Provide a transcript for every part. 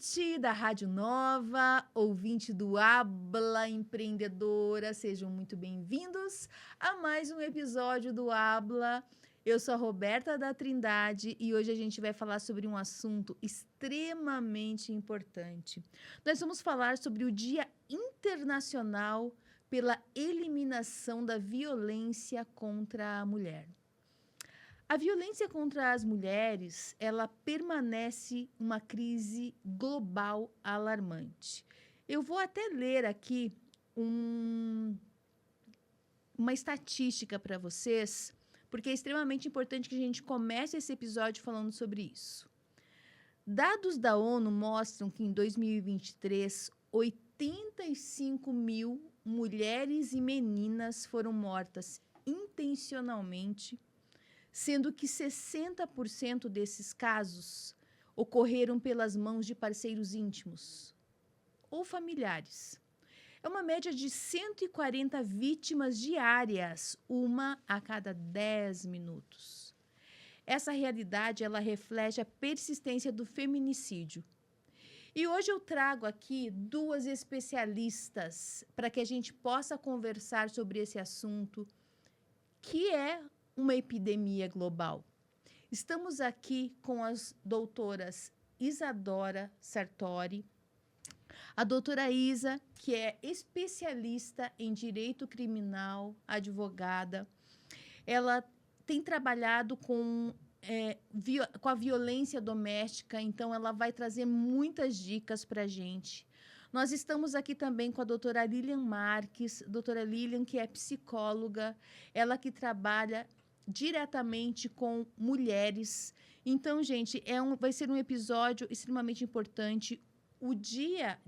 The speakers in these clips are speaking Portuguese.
ouvinte da Rádio Nova, ouvinte do Habla Empreendedora, sejam muito bem-vindos a mais um episódio do Habla. Eu sou a Roberta da Trindade e hoje a gente vai falar sobre um assunto extremamente importante. Nós vamos falar sobre o Dia Internacional pela Eliminação da Violência contra a Mulher. A violência contra as mulheres, ela permanece uma crise global alarmante. Eu vou até ler aqui uma estatística para vocês, porque é extremamente importante que a gente comece esse episódio falando sobre isso. Dados da ONU mostram que em 2023, 85 mil mulheres e meninas foram mortas intencionalmente, sendo que 60% desses casos ocorreram pelas mãos de parceiros íntimos ou familiares. É uma média de 140 vítimas diárias, uma a cada 10 minutos. Essa realidade, ela reflete a persistência do feminicídio. E hoje eu trago aqui duas especialistas para que a gente possa conversar sobre esse assunto, que é uma epidemia global. Estamos aqui com as doutoras Isadora Sartori, a doutora Isa, que é especialista em direito criminal, advogada. Ela tem trabalhado com a violência doméstica, então ela vai trazer muitas dicas para a gente. Nós estamos aqui também com a doutora Lilian Marques, doutora Lilian, que é psicóloga, ela que trabalha diretamente com mulheres. Então, gente, vai ser um episódio extremamente importante. O Dia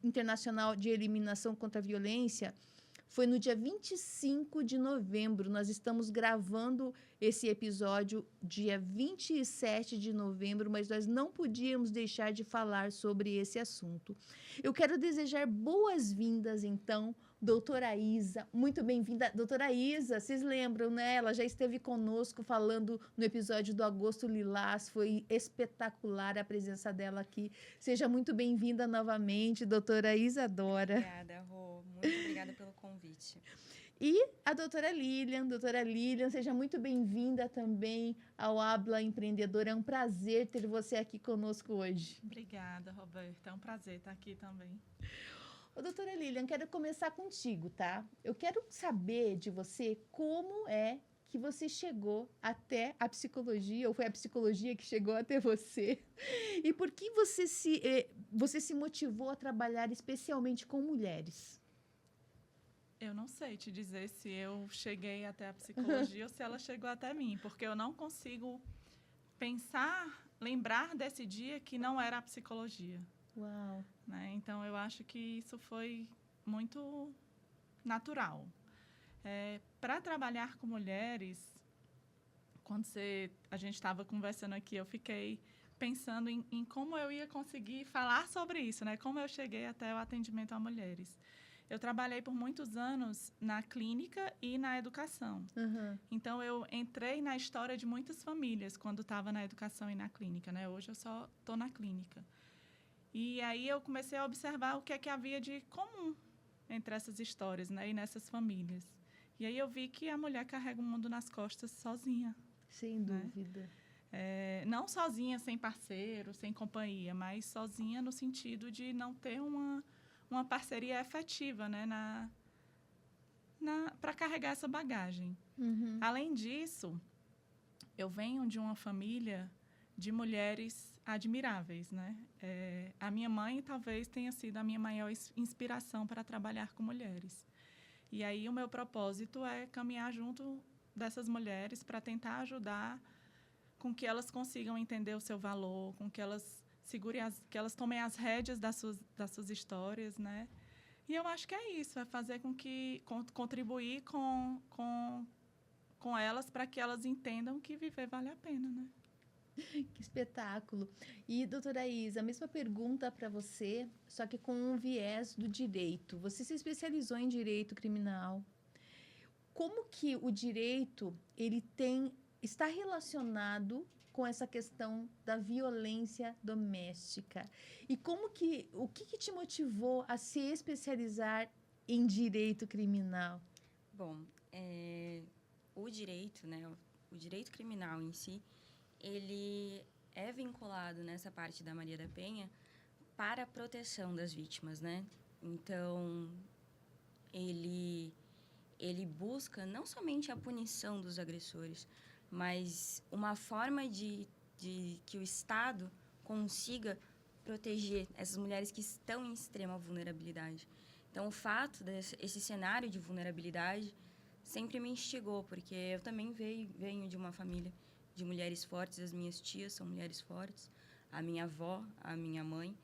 Internacional de Eliminação contra a Violência foi no dia 25 de novembro. Nós estamos gravando esse episódio dia 27 de novembro, mas nós não podíamos deixar de falar sobre esse assunto. Eu quero desejar boas-vindas, então, doutora Isa. Muito bem-vinda. Doutora Isa, vocês lembram, né? Ela já esteve conosco falando no episódio do Agosto Lilás. Foi espetacular a presença dela aqui. Seja muito bem-vinda novamente, doutora Isadora. Obrigada, Rô. Muito obrigada pelo convite. E a doutora Lilian, seja muito bem-vinda também ao Habla Empreendedora. É um prazer ter você aqui conosco hoje. Obrigada, Roberta. É um prazer estar aqui também. Ô, doutora Lilian, quero começar contigo, tá? Eu quero saber de você como é que você chegou até a psicologia, ou foi a psicologia que chegou até você, e por que você se motivou a trabalhar especialmente com mulheres? Eu não sei te dizer se eu cheguei até a psicologia ou se ela chegou até mim, porque eu não consigo lembrar desse dia que não era a psicologia. Uau! Né? Então, eu acho que isso foi muito natural. Para trabalhar com mulheres, quando a gente estava conversando aqui, eu fiquei pensando em como eu ia conseguir falar sobre isso, né? Como eu cheguei até o atendimento a mulheres. Eu trabalhei por muitos anos na clínica e na educação. Uhum. Então, eu entrei na história de muitas famílias quando estava na educação e na clínica, né? Hoje eu só estou na clínica. E aí eu comecei a observar o que é que havia de comum entre essas histórias, né? E nessas famílias. E aí eu vi que a mulher carrega o mundo nas costas sozinha. Sem dúvida. Não sozinha, sem parceiro, sem companhia, mas sozinha no sentido de não ter uma parceria efetiva, né? Para carregar essa bagagem. Uhum. Além disso, eu venho de uma família de mulheres admiráveis, né? A minha mãe talvez tenha sido a minha maior inspiração para trabalhar com mulheres. E aí o meu propósito é caminhar junto dessas mulheres para tentar ajudar com que elas consigam entender o seu valor, com que elas que elas tomem as rédeas das suas histórias, né? E eu acho que é isso, é fazer com que contribuir com elas para que elas entendam que viver vale a pena, né? Que espetáculo. E, doutora Isa, a mesma pergunta para você, só que com um viés do direito. Você se especializou em direito criminal. Como que o direito está relacionado com essa questão da violência doméstica. E o que te motivou a se especializar em direito criminal? Bom, o direito, né, o direito criminal em si, ele é vinculado nessa parte da Maria da Penha para a proteção das vítimas, né? Então, ele busca não somente a punição dos agressores, mas uma forma de que o Estado consiga proteger essas mulheres que estão em extrema vulnerabilidade. Então, o fato desse cenário de vulnerabilidade sempre me instigou, porque eu também venho de uma família de mulheres fortes, as minhas tias são mulheres fortes, a minha avó, a minha mãe,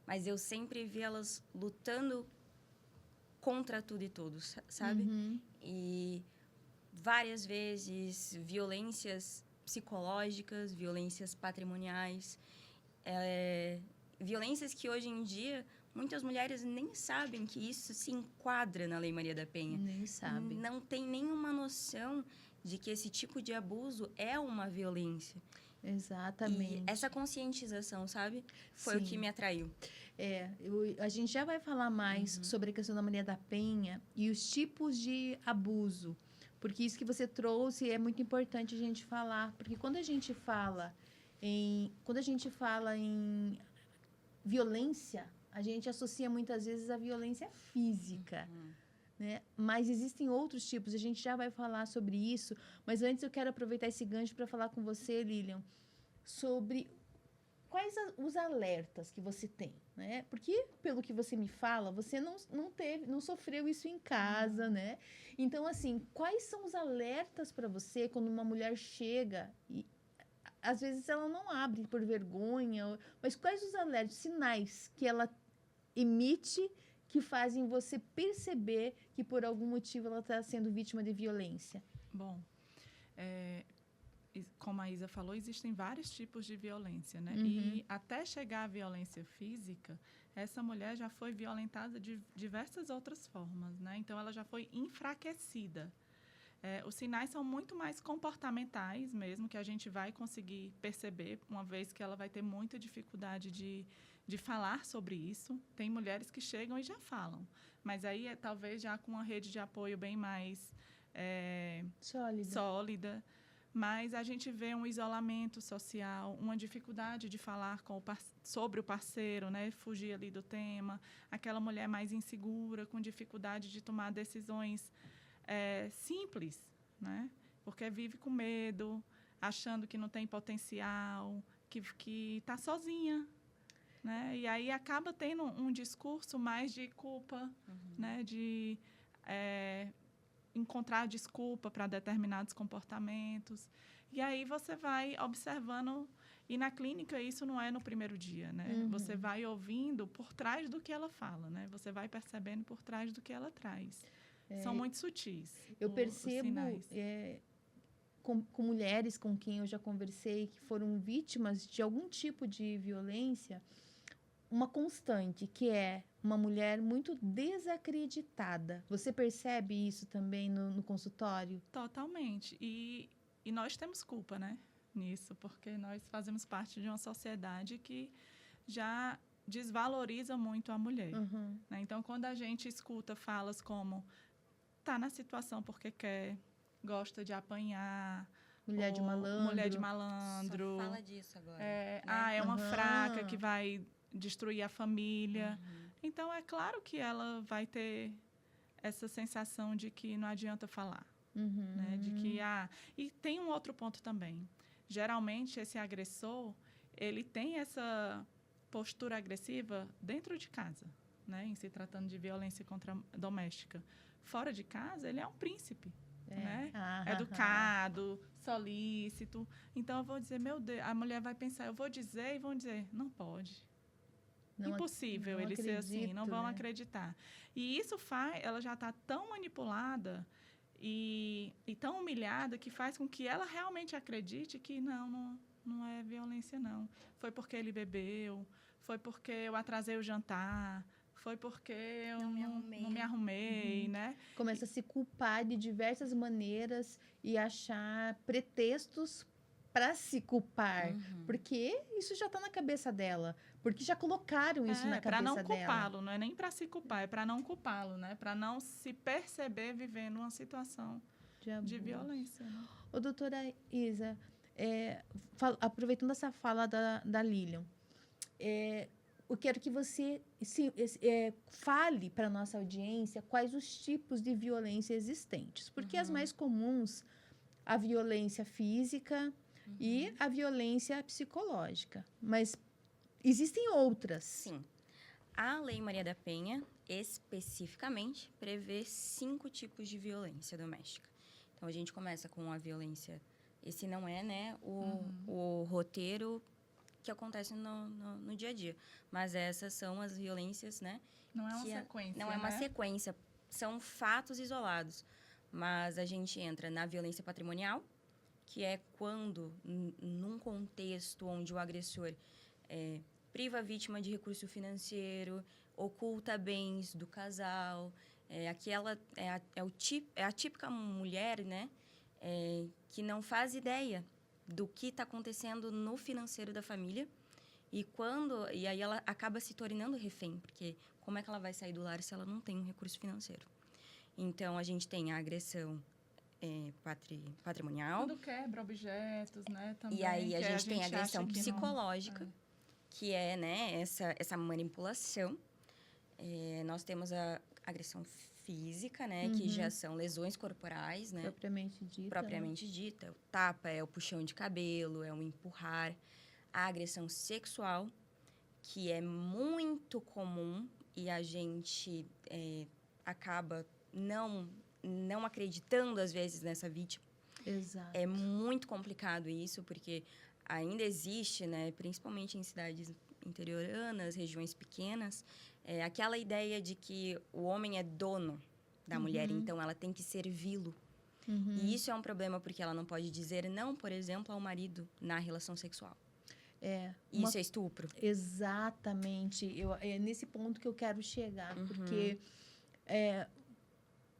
mas eu sempre vi elas lutando contra tudo e todos, sabe? Uhum. E várias vezes violências psicológicas, violências patrimoniais, violências que hoje em dia muitas mulheres nem sabem que isso se enquadra na Lei Maria da Penha. Nem sabe. Não tem nenhuma noção de que esse tipo de abuso é uma violência. Exatamente. E essa conscientização, sabe? Foi o que me atraiu. A gente já vai falar mais sobre a questão da Maria da Penha e os tipos de abuso. Porque isso que você trouxe é muito importante a gente falar. Porque quando a gente fala em violência, a gente associa muitas vezes a violência física. Né? Mas existem outros tipos, a gente já vai falar sobre isso. Mas antes eu quero aproveitar esse gancho para falar com você, Lilian, sobre quais os alertas que você tem, né? Porque, pelo que você me fala, você não sofreu isso em casa, né? Então, assim, quais são os alertas para você quando uma mulher chega e, às vezes, ela não abre por vergonha, mas quais os alertas, sinais que ela emite que fazem você perceber que, por algum motivo, ela está sendo vítima de violência? Bom, como a Isa falou, existem vários tipos de violência, né? E até chegar à violência física, essa mulher já foi violentada de diversas outras formas, né? Então, ela já foi enfraquecida. Os sinais são muito mais comportamentais mesmo, que a gente vai conseguir perceber, uma vez que ela vai ter muita dificuldade de falar sobre isso. Tem mulheres que chegam e já falam, mas aí talvez já com uma rede de apoio bem mais sólida. Mas a gente vê um isolamento social, uma dificuldade de falar sobre o parceiro, né? Fugir ali do tema. Aquela mulher mais insegura, com dificuldade de tomar decisões simples, né? Porque vive com medo, achando que não tem potencial, que está sozinha, né? E aí acaba tendo um discurso mais de culpa, né? De encontrar desculpa para determinados comportamentos. E aí você vai observando, e na clínica isso não é no primeiro dia, né? Você vai ouvindo por trás do que ela fala, né? Você vai percebendo por trás do que ela traz. São muito sutis. Eu percebo com mulheres com quem eu já conversei que foram vítimas de algum tipo de violência, uma constante, que é uma mulher muito desacreditada. Você percebe isso também no consultório? Totalmente. E nós temos culpa, né, nisso, porque nós fazemos parte de uma sociedade que já desvaloriza muito a mulher. Né? Então, quando a gente escuta falas como tá na situação porque quer, gosta de apanhar, mulher de malandro. Só fala disso agora. É uma fraca que vai destruir a família. Então, é claro que ela vai ter essa sensação de que não adianta falar. Né? De que, e tem um outro ponto também. Geralmente, esse agressor, ele tem essa postura agressiva dentro de casa, né? Em se tratando de violência doméstica. Fora de casa, ele é um príncipe. Né? Educado, solícito. Então, eu vou dizer, meu Deus, a mulher vai pensar, eu vou dizer e vão dizer, não pode. Impossível ele ser assim, não vão acreditar. E isso ela já está tão manipulada e tão humilhada que faz com que ela realmente acredite que não é violência, não. Foi porque ele bebeu, foi porque eu atrasei o jantar, foi porque eu não me arrumei, né? Começa a se culpar de diversas maneiras e achar pretextos para se culpar, Uhum. porque isso já está na cabeça dela, porque já colocaram isso na para não cabeça dela. culpá-lo, não é nem para se culpar, é para não culpá-lo, né? Para não se perceber vivendo uma situação de abuso. violência. Né? Ô, doutora Isa, aproveitando essa fala da Lilian, eu quero que você fale para a nossa audiência quais os tipos de violência existentes. Porque as mais comuns, a violência física e a violência psicológica. Mas existem outras. Sim. A Lei Maria da Penha, especificamente, prevê 5 tipos de violência doméstica. Então, a gente começa com a violência... Esse não é, né, o roteiro que acontece no dia a dia. Mas essas são as violências, né? Não é uma sequência, Não é uma né? sequência. São fatos isolados. Mas a gente entra na violência patrimonial, que é quando, num contexto onde o agressor priva a vítima de recurso financeiro, oculta bens do casal. É a típica mulher, né? Que não faz ideia do que está acontecendo no financeiro da família. E aí ela acaba se tornando refém, porque como é que ela vai sair do lar se ela não tem um recurso financeiro? Então, a gente tem a agressão patrimonial. Quando quebra objetos, né? Também, e aí a gente tem a agressão acha que psicológica, que é, né, essa manipulação. Nós temos a agressão física, né, que já são lesões corporais, né? Propriamente dita. O tapa, é o puxão de cabelo, é o empurrar. A agressão sexual, que é muito comum e a gente acaba não acreditando, às vezes, nessa vítima. Exato. É muito complicado isso, porque ainda existe, né, principalmente em cidades interioranas, regiões pequenas, aquela ideia de que o homem é dono da mulher, então ela tem que servi-lo. E isso é um problema porque ela não pode dizer não, por exemplo, ao marido na relação sexual. Isso é estupro. Exatamente. É nesse ponto que eu quero chegar, porque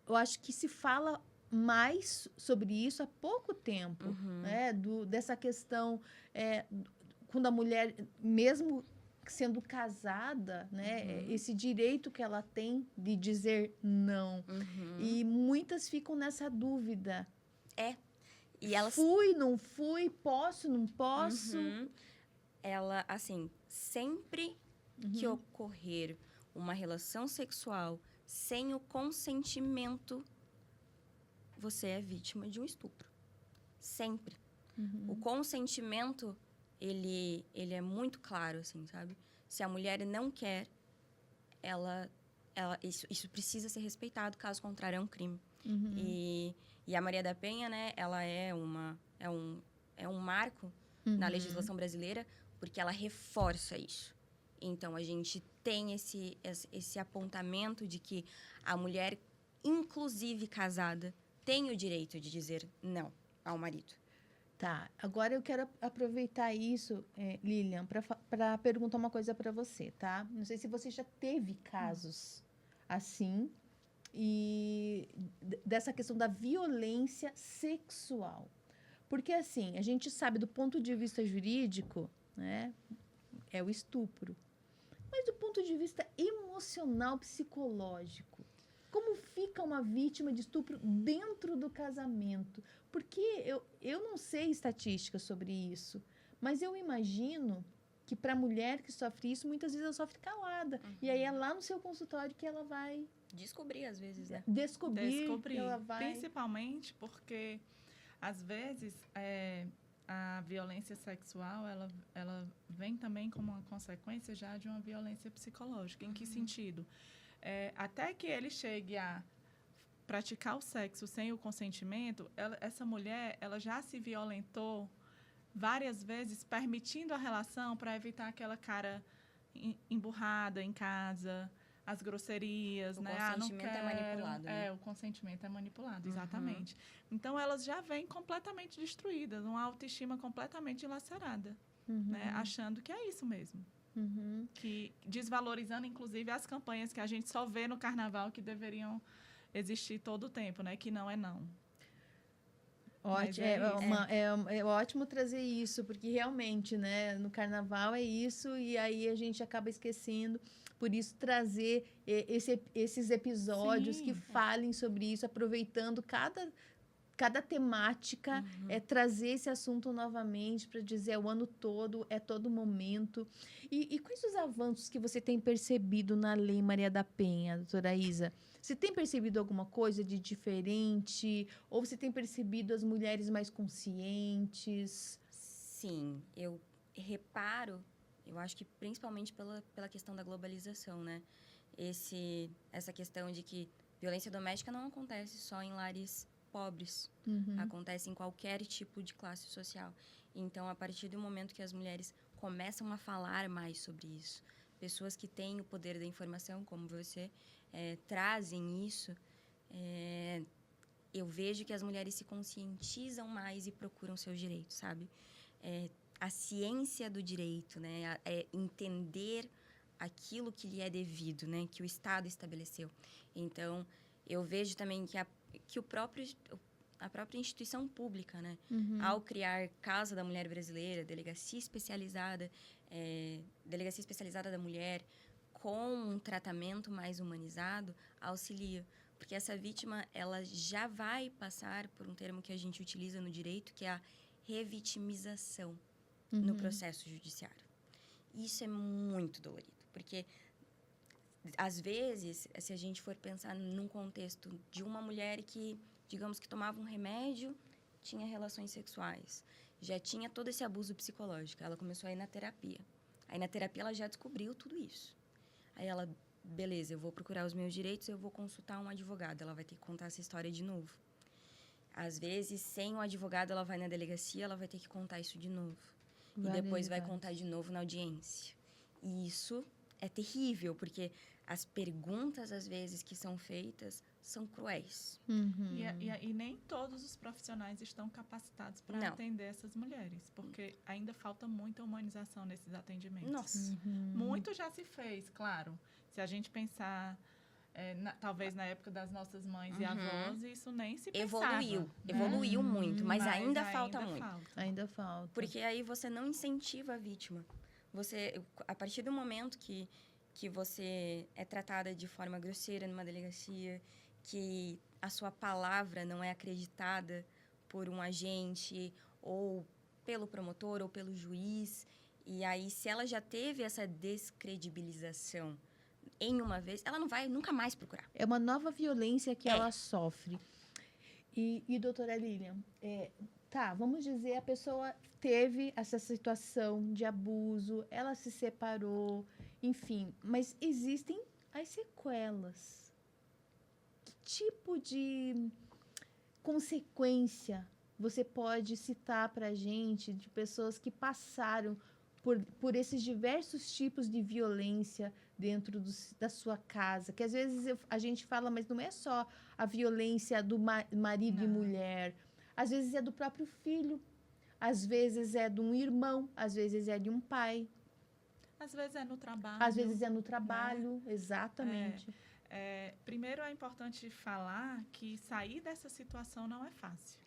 eu acho que se fala mais sobre isso há pouco tempo, né? Dessa questão, quando a mulher, mesmo sendo casada, né? Esse direito que ela tem de dizer não. E muitas ficam nessa dúvida. E elas... Fui, não fui, posso, não posso. Ela, assim, sempre que ocorrer uma relação sexual sem o consentimento, você é vítima de um estupro. Sempre. O consentimento, ele é muito claro, assim, sabe? Se a mulher não quer, isso precisa ser respeitado, caso contrário, é um crime. E a Maria da Penha, né, ela é um marco na legislação brasileira, porque ela reforça isso. Então, a gente tem esse apontamento de que a mulher, inclusive casada, tem o direito de dizer não ao marido. Tá, agora eu quero aproveitar isso, Lilian, para perguntar uma coisa para você, tá? Não sei se você já teve casos assim, e dessa questão da violência sexual. Porque, assim, a gente sabe do ponto de vista jurídico, né, é o estupro. Mas do ponto de vista emocional, psicológico, como fica uma vítima de estupro dentro do casamento? Porque eu não sei estatísticas sobre isso, mas eu imagino que para a mulher que sofre isso, muitas vezes ela sofre calada. E aí é lá no seu consultório que ela vai... Descobrir, às vezes, né? Descobrir. Que ela vai... Principalmente porque, às vezes, a violência sexual, ela vem também como uma consequência já de uma violência psicológica. Em que sentido? Até que ele chegue a praticar o sexo sem o consentimento, essa mulher, ela já se violentou várias vezes, permitindo a relação para evitar aquela cara emburrada em casa, as grosserias, o né? Consentimento é manipulado, né? O consentimento é manipulado, exatamente. Então, elas já vêm completamente destruídas, uma autoestima completamente dilacerada, né? Achando que é isso mesmo. Que desvalorizando, inclusive, as campanhas que a gente só vê no carnaval que deveriam existir todo o tempo, né? Que não é não. Mas Ótimo, é ótimo trazer isso, porque realmente, né, no carnaval é isso, e aí a gente acaba esquecendo. Por isso, trazer esses episódios que Sim. falem sobre isso, aproveitando cada temática, trazer esse assunto novamente para dizer é o ano todo, é todo momento. E quais os avanços que você tem percebido na Lei Maria da Penha, doutora Isa? Você tem percebido alguma coisa de diferente? Ou você tem percebido as mulheres mais conscientes? Sim, eu reparo, eu acho que principalmente pela questão da globalização, né? Essa questão de que violência doméstica não acontece só em lares pobres, acontece em qualquer tipo de classe social. Então, a partir do momento que as mulheres começam a falar mais sobre isso, pessoas que têm o poder da informação, como você, trazem isso, eu vejo que as mulheres se conscientizam mais e procuram seus direitos, sabe? A ciência do direito, né? Entender aquilo que lhe é devido, né? Que o Estado estabeleceu. Então, eu vejo também que a própria instituição pública, né? Ao criar Casa da Mulher Brasileira, Delegacia Especializada da Mulher, com um tratamento mais humanizado, auxilia. Porque essa vítima, ela já vai passar por um termo que a gente utiliza no direito, que é a revitimização no processo judiciário. Isso é muito dolorido, porque às vezes, se a gente for pensar num contexto de uma mulher que, digamos que tomava um remédio, tinha relações sexuais, já tinha todo esse abuso psicológico, ela começou a ir na terapia. Aí na terapia ela já descobriu tudo isso. Aí ela, beleza, eu vou procurar os meus direitos, eu vou consultar um advogado, ela vai ter que contar essa história de novo. Às vezes, sem o advogado, ela vai na delegacia, ela vai ter que contar isso de novo. E depois vai contar de novo na audiência. E isso é terrível, porque as perguntas, às vezes, que são feitas são cruéis. E nem todos os profissionais estão capacitados para atender essas mulheres, porque ainda falta muita humanização nesses atendimentos. Nossa. Muito já se fez, claro. Se a gente pensar, talvez na época das nossas mães e avós, isso nem se pensava. Evoluiu muito, mas ainda falta muito. Ainda falta. Porque aí você não incentiva a vítima. A partir do momento que você é tratada de forma grosseira numa delegacia, que a sua palavra não é acreditada por um agente, ou pelo promotor, ou pelo juiz, e aí, se ela já teve essa descredibilização em uma vez, ela não vai nunca mais procurar. É uma nova violência que ela sofre. E doutora Lilian, vamos dizer, a pessoa teve essa situação de abuso, ela se separou, enfim, mas existem as sequelas. Que tipo de consequência você pode citar para a gente de pessoas que passaram por esses diversos tipos de violência dentro da sua casa? Que às vezes a gente fala, mas não é só a violência do marido e mulher. Às vezes é do próprio filho, às vezes é de um irmão, às vezes é de um pai. Às vezes é no trabalho. Às vezes é no trabalho, né? Exatamente. Primeiro é importante falar que sair dessa situação não é fácil,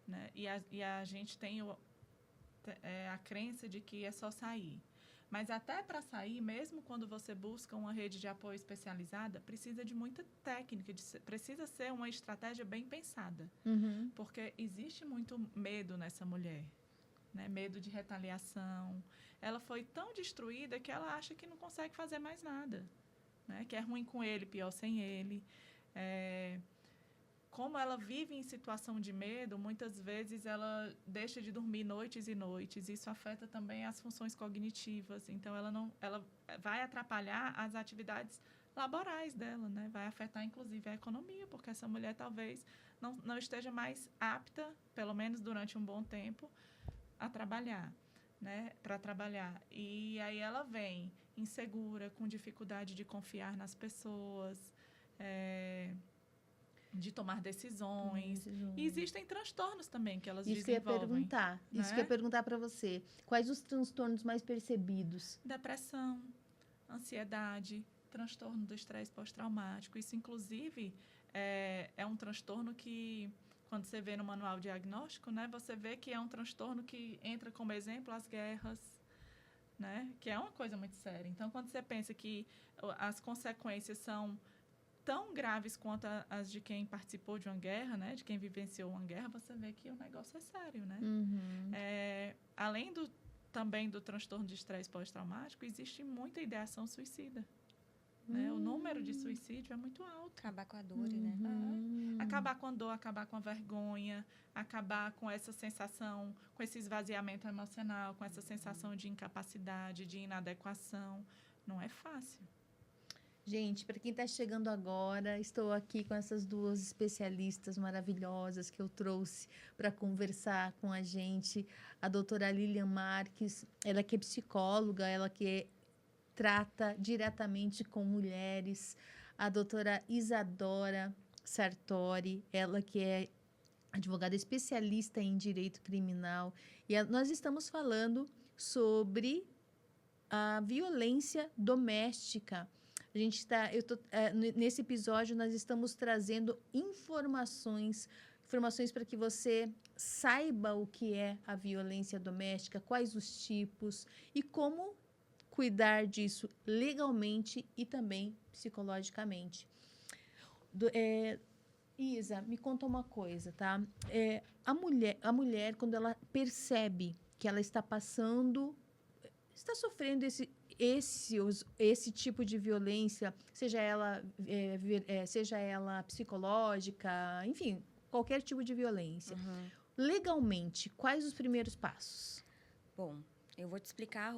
né? E a gente tem a crença de que é só sair. Mas até para sair, mesmo quando você busca uma rede de apoio especializada, precisa de muita técnica, precisa ser uma estratégia bem pensada. Porque existe muito medo nessa mulher, né? Medo de retaliação. Ela foi tão destruída que ela acha que não consegue fazer mais nada, né? Que é ruim com ele, pior sem ele. Como ela vive em situação de medo, muitas vezes ela deixa de dormir noites e noites. Isso afeta também as funções cognitivas. Então, ela vai atrapalhar as atividades laborais dela, né? Vai afetar, inclusive, a economia, porque essa mulher talvez não esteja mais apta, pelo menos durante um bom tempo, a trabalhar, né? Para trabalhar. E aí ela vem insegura, com dificuldade de confiar nas pessoas, de tomar decisões. E existem transtornos também que elas desenvolvem. Isso que eu ia perguntar para você. Quais os transtornos mais percebidos? Depressão, ansiedade, transtorno do estresse pós-traumático. Isso, inclusive, é um transtorno que quando você vê no manual diagnóstico, né, você vê que é um transtorno que entra como exemplo as guerras, né, que é uma coisa muito séria. Então, quando você pensa que as consequências são tão graves quanto as de quem participou de uma guerra, né, de quem vivenciou uma guerra, você vê que o negócio é sério, né? Além também do transtorno de estresse pós-traumático, existe muita ideação suicida. Né? O número de suicídio é muito alto. Acabar com a dor, né? Acabar com a dor, acabar com a vergonha, acabar com essa sensação, com esse esvaziamento emocional, com essa sensação de incapacidade, de inadequação. Não é fácil. Gente, para quem está chegando agora, estou aqui com essas duas especialistas maravilhosas que eu trouxe para conversar com a gente. A doutora Lilian Marques, ela que é psicóloga, ela que trata diretamente com mulheres. A doutora Isadora Sartori, ela que é advogada especialista em direito criminal. E nós estamos falando sobre a violência doméstica. A gente está, nesse episódio nós estamos trazendo informações para que você saiba o que é a violência doméstica, quais os tipos e como cuidar disso legalmente e também psicologicamente. Isa, me conta uma coisa, tá? A mulher, quando ela percebe que ela está sofrendo esse tipo de violência, seja ela psicológica, enfim, qualquer tipo de violência. Legalmente, quais os primeiros passos? Bom, eu vou te explicar,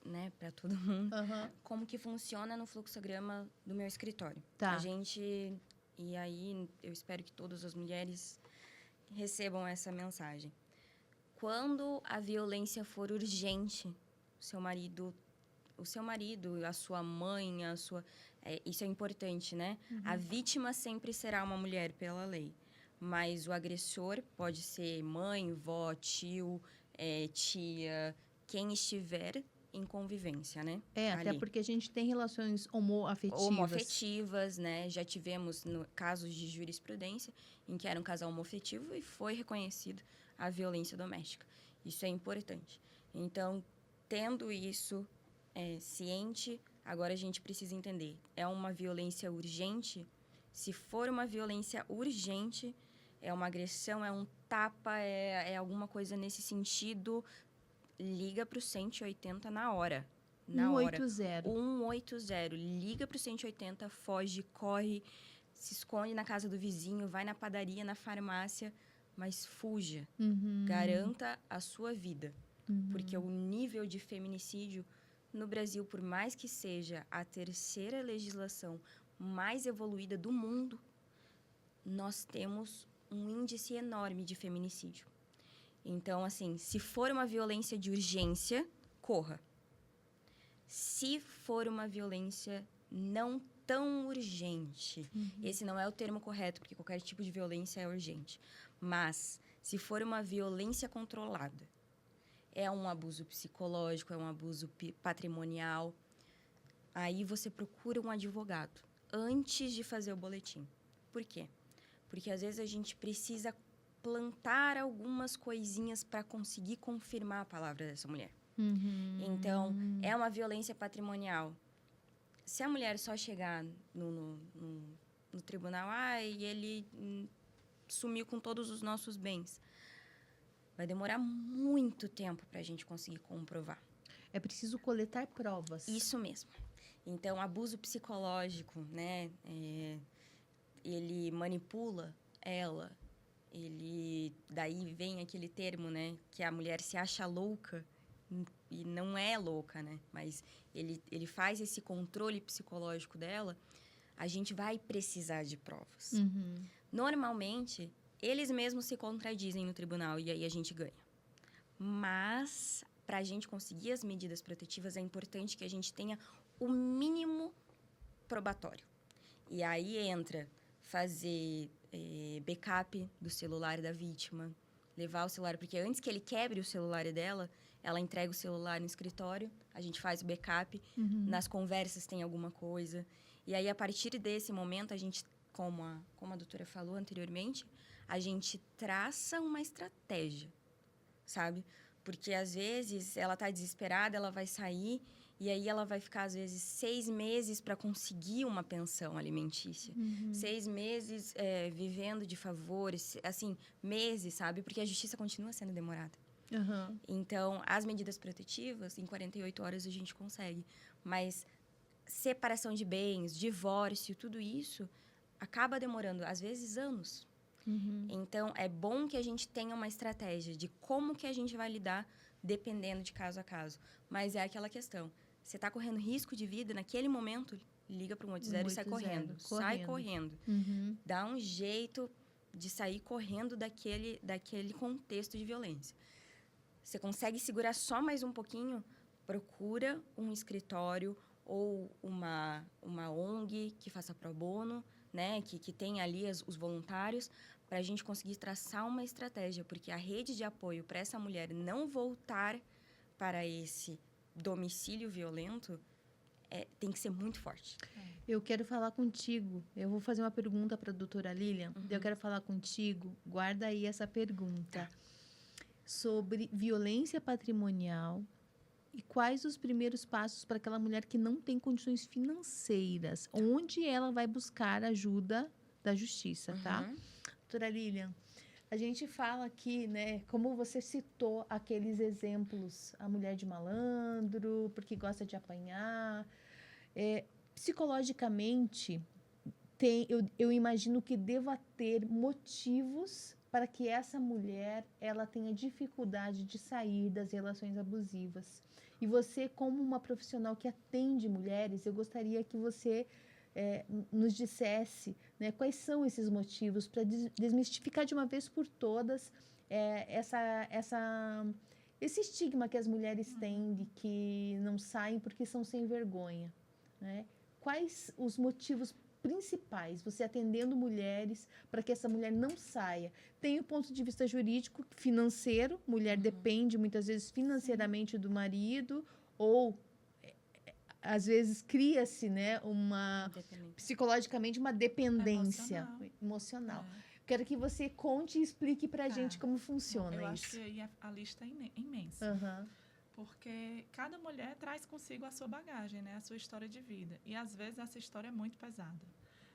né, para todo mundo, como que funciona no fluxograma do meu escritório. Tá. E aí eu espero que todas as mulheres recebam essa mensagem. Quando a violência for urgente, o seu marido, a sua mãe, isso é importante, né? A vítima sempre será uma mulher pela lei, mas o agressor pode ser mãe, vó, tio, tia, quem estiver em convivência, né? Até porque a gente tem relações homoafetivas, né? Já tivemos casos de jurisprudência em que era um casal homoafetivo e foi reconhecido a violência doméstica. Isso é importante. Então, tendo isso ciente, agora a gente precisa entender. É uma violência urgente? Se for uma violência urgente, é uma agressão, é um tapa, é alguma coisa nesse sentido, liga para o 180 na hora. 180. 180. Liga para o 180, foge, corre, se esconde na casa do vizinho, vai na padaria, na farmácia, mas fuja. Garanta a sua vida. Porque o nível de feminicídio no Brasil, por mais que seja a terceira legislação mais evoluída do mundo, nós temos um índice enorme de feminicídio. Então, assim, se for uma violência de urgência, corra. Se for uma violência não tão urgente, esse não é o termo correto, porque qualquer tipo de violência é urgente, mas se for uma violência controlada, é um abuso psicológico, é um abuso patrimonial, aí você procura um advogado antes de fazer o boletim. Por quê? Porque às vezes a gente precisa plantar algumas coisinhas para conseguir confirmar a palavra dessa mulher. Então, é uma violência patrimonial. Se a mulher só chegar no tribunal, e ele sumiu com todos os nossos bens, vai demorar muito tempo para a gente conseguir comprovar. É preciso coletar provas. Isso mesmo. Então, abuso psicológico, né? Ele manipula ela. Daí vem aquele termo, né? Que a mulher se acha louca e não é louca, né? Mas ele faz esse controle psicológico dela. A gente vai precisar de provas. Normalmente, eles mesmos se contradizem no tribunal e aí a gente ganha. Mas, para a gente conseguir as medidas protetivas, é importante que a gente tenha o mínimo probatório. E aí entra fazer backup do celular da vítima, levar o celular, porque antes que ele quebre o celular dela, ela entrega o celular no escritório, a gente faz o backup, nas conversas tem alguma coisa. E aí, a partir desse momento, a gente como a doutora falou anteriormente, a gente traça uma estratégia, sabe? Porque, às vezes, ela está desesperada, ela vai sair e aí ela vai ficar, às vezes, 6 meses para conseguir uma pensão alimentícia. 6 meses vivendo de favores, assim, meses, sabe? Porque a justiça continua sendo demorada. Uhum. Então, as medidas protetivas, em 48 horas a gente consegue. Mas separação de bens, divórcio, tudo isso acaba demorando, às vezes, anos. Então, é bom que a gente tenha uma estratégia de como que a gente vai lidar dependendo de caso a caso. Mas é aquela questão. Você está correndo risco de vida, naquele momento, liga para o 180 e sai correndo. Sai correndo. Dá um jeito de sair correndo daquele contexto de violência. Você consegue segurar só mais um pouquinho? Procura um escritório ou uma ONG que faça pro bono, né? Que tenha ali os voluntários, para a gente conseguir traçar uma estratégia, porque a rede de apoio para essa mulher não voltar para esse domicílio violento tem que ser muito forte. Eu quero falar contigo. Eu vou fazer uma pergunta para a doutora Lilian. Eu quero falar contigo. Guarda aí essa pergunta. Sobre violência patrimonial e quais os primeiros passos para aquela mulher que não tem condições financeiras. Onde ela vai buscar ajuda da justiça, tá? Doutora Lilian, a gente fala aqui, né, como você citou aqueles exemplos, a mulher de malandro, porque gosta de apanhar. Psicologicamente, eu imagino que deva ter motivos para que essa mulher ela tenha dificuldade de sair das relações abusivas. E você, como uma profissional que atende mulheres, eu gostaria que você nos dissesse, né, quais são esses motivos para desmistificar de uma vez por todas esse estigma que as mulheres têm de que não saem porque são sem vergonha, né? Quais os motivos principais, você atendendo mulheres, para que essa mulher não saia? Tem o ponto de vista jurídico, financeiro, mulher depende muitas vezes financeiramente do marido, ou às vezes cria-se, né, psicologicamente uma dependência emocional. Quero que você conte e explique para a gente como funciona isso. Eu acho que aí a lista é imensa. Porque cada mulher traz consigo a sua bagagem, né? A sua história de vida. E, às vezes, essa história é muito pesada.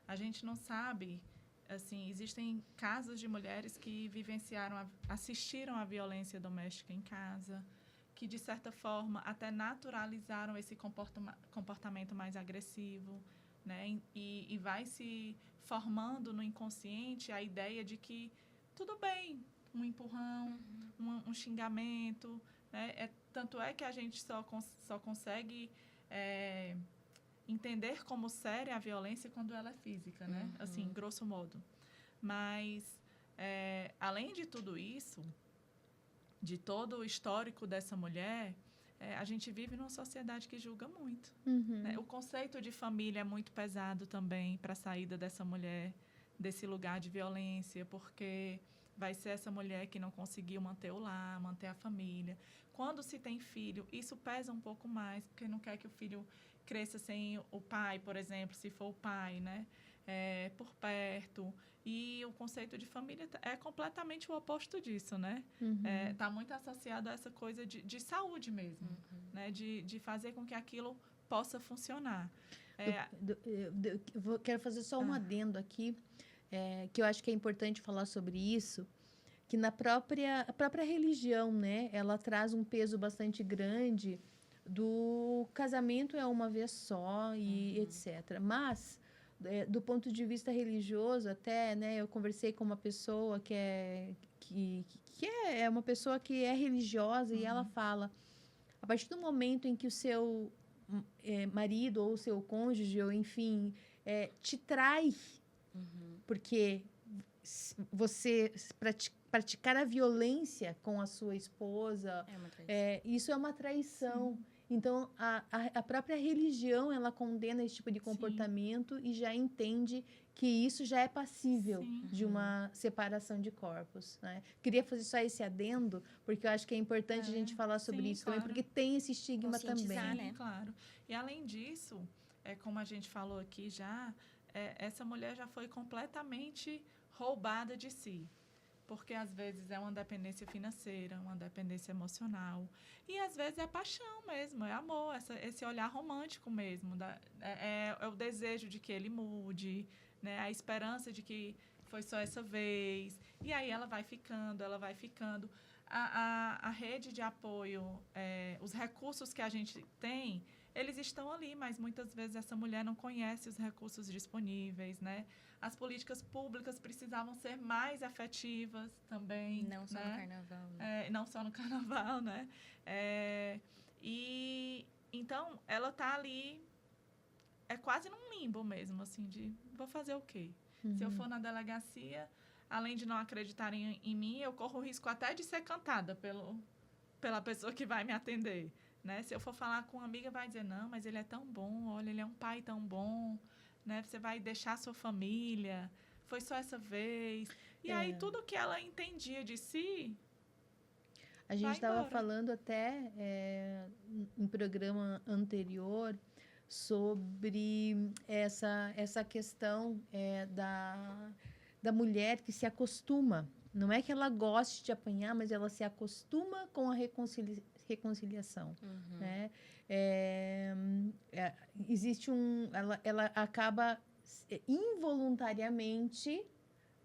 A gente não sabe, assim, existem casos de mulheres que assistiram à violência doméstica em casa, que, de certa forma, até naturalizaram esse comportamento mais agressivo, né? E vai se formando no inconsciente a ideia de que tudo bem, um empurrão, um xingamento, né? Tanto é que a gente só consegue entender como séria a violência quando ela é física, né? Assim, grosso modo. Mas, além de tudo isso, de todo o histórico dessa mulher, a gente vive numa sociedade que julga muito. Né? O conceito de família é muito pesado também para a saída dessa mulher desse lugar de violência, porque vai ser essa mulher que não conseguiu manter o lar, manter a família. Quando se tem filho, isso pesa um pouco mais, porque não quer que o filho cresça sem o pai, por exemplo, se for o pai, né? Por perto. E o conceito de família é completamente o oposto disso, né? Está muito associado a essa coisa de saúde mesmo, né? De fazer com que aquilo possa funcionar. Quero fazer só um adendo aqui, que eu acho que é importante falar sobre isso, que a própria religião, né, ela traz um peso bastante grande do casamento é uma vez só e etc. Mas, do ponto de vista religioso, até, né, eu conversei com uma pessoa que é uma pessoa que é religiosa e ela fala, a partir do momento em que o seu marido ou o seu cônjuge, ou enfim, te trai, porque você praticar a violência com a sua esposa, isso é uma traição. Então, a própria religião, ela condena esse tipo de comportamento e já entende que isso já é passível de uma separação de corpos, né? Queria fazer só esse adendo, porque eu acho que é importante a gente falar sobre isso também, porque tem esse estigma também. Né? Claro. E, além disso, como a gente falou aqui já, essa mulher já foi completamente roubada de si. Porque, às vezes, é uma dependência financeira, uma dependência emocional. E, às vezes, é paixão mesmo, é amor, esse olhar romântico mesmo. É o desejo de que ele mude, né? A esperança de que foi só essa vez. E aí ela vai ficando, ela vai ficando. A rede de apoio, os recursos que a gente tem, eles estão ali, mas muitas vezes essa mulher não conhece os recursos disponíveis, né? As políticas públicas precisavam ser mais efetivas também. Não só né? no carnaval. Né? Não só no carnaval, né? E então ela está ali, é quase num limbo mesmo, assim, de vou fazer o quê? Se eu for na delegacia, além de não acreditarem em mim, eu corro o risco até de ser cantada pela pessoa que vai me atender. Né? Se eu for falar com uma amiga, vai dizer, não, mas ele é tão bom, olha, ele é um pai tão bom, né? Você vai deixar a sua família, foi só essa vez. E aí, tudo que ela entendia de si, a gente estava falando até em programa anterior sobre essa questão da mulher que se acostuma. Não é que ela goste de apanhar, mas ela se acostuma com a reconciliação. Uhum. Né? Existe ela acaba involuntariamente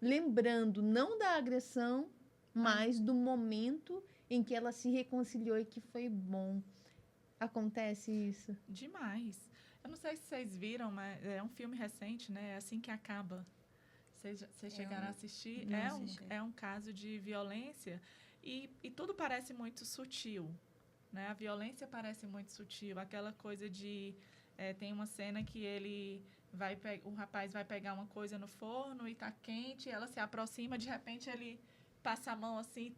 lembrando não da agressão, mas do momento em que ela se reconciliou e que foi bom. Acontece isso? Demais. Eu não sei se vocês viram, mas é um filme recente, né? É Assim que Acaba. Vocês chegaram a assistir? É um caso de violência e tudo parece muito sutil. Né? A violência parece muito sutil. Aquela coisa de... tem uma cena que o rapaz vai pegar uma coisa no forno e está quente, ela se aproxima, de repente ele passa a mão assim,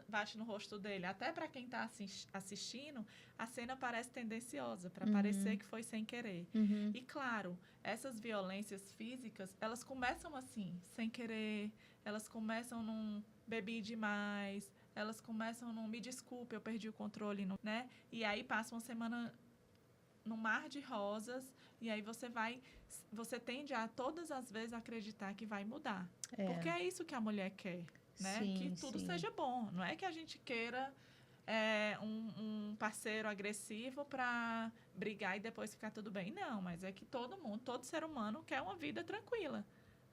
bate no rosto dele. Até para quem está assistindo, a cena parece tendenciosa, para parecer que foi sem querer. E, claro, essas violências físicas, elas começam assim, sem querer, elas começam num bebi demais, elas começam num me desculpe, eu perdi o controle, né? E aí passa uma semana no mar de rosas, e aí você tende a todas as vezes acreditar que vai mudar. Porque é isso que a mulher quer. Né? Sim, que tudo seja bom. Não é que a gente queira um parceiro agressivo para brigar e depois ficar tudo bem. Não, mas é que todo ser humano quer uma vida tranquila.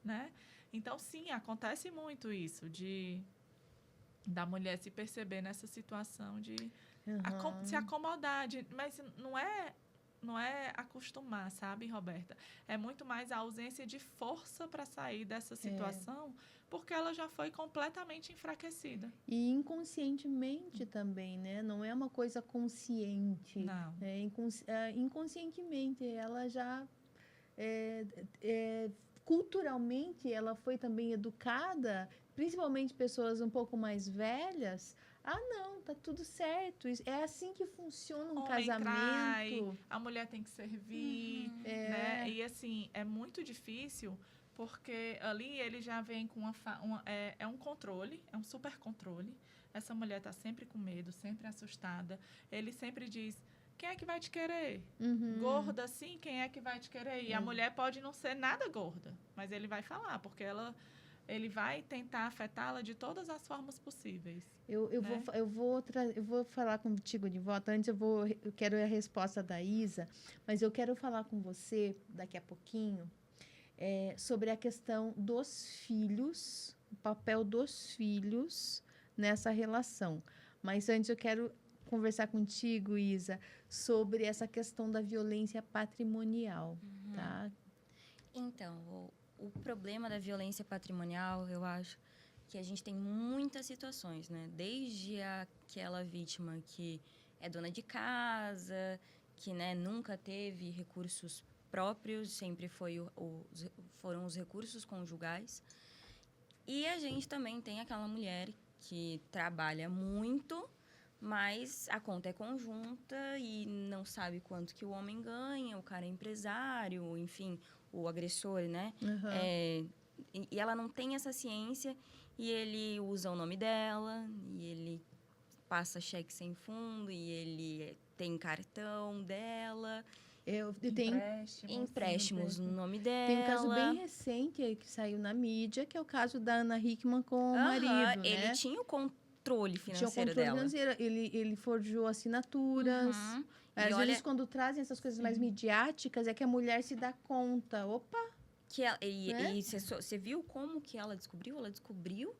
Né? Então, sim, acontece muito isso, da mulher se perceber nessa situação de se acomodar. Mas não é acostumar, sabe, Roberta? É muito mais a ausência de força para sair dessa situação, porque ela já foi completamente enfraquecida. E inconscientemente também, né? Não é uma coisa consciente. Não. Inconscientemente, ela já... culturalmente, ela foi também educada, principalmente pessoas um pouco mais velhas... não, tá tudo certo. É assim que funciona um casamento. Trai, a mulher tem que servir, né? E assim, é muito difícil, porque ali ele já vem com um controle, é um super controle. Essa mulher tá sempre com medo, sempre assustada. Ele sempre diz, quem é que vai te querer? Gorda assim, quem é que vai te querer? E a mulher pode não ser nada gorda, mas ele vai falar, porque ele vai tentar afetá-la de todas as formas possíveis. Eu vou falar contigo de volta. Antes eu quero a resposta da Isa, mas eu quero falar com você daqui a pouquinho sobre a questão dos filhos, o papel dos filhos nessa relação. Mas antes eu quero conversar contigo, Isa, sobre essa questão da violência patrimonial, tá? Então, o problema da violência patrimonial, eu acho que a gente tem muitas situações, né? Desde aquela vítima que é dona de casa, que, né, nunca teve recursos próprios, sempre foram os recursos conjugais. E a gente também tem aquela mulher que trabalha muito, mas a conta é conjunta e não sabe quanto que o homem ganha, o cara é empresário, enfim, o agressor, né? E ela não tem essa ciência e ele usa o nome dela, e ele passa cheque sem fundo, e ele tem cartão dela, Eu tenho Empréstimos no nome dela. Tem um caso bem recente aí que saiu na mídia, que é o caso da Ana Hickman com o marido, Ele né? tinha o controle Tinha o financeiro controle dela. financeiro, ele forjou assinaturas. Uhum. Às E vezes, olha quando trazem essas coisas mais midiáticas, é que a mulher se dá conta. Opa, que né? você viu como que ela descobriu? Ela descobriu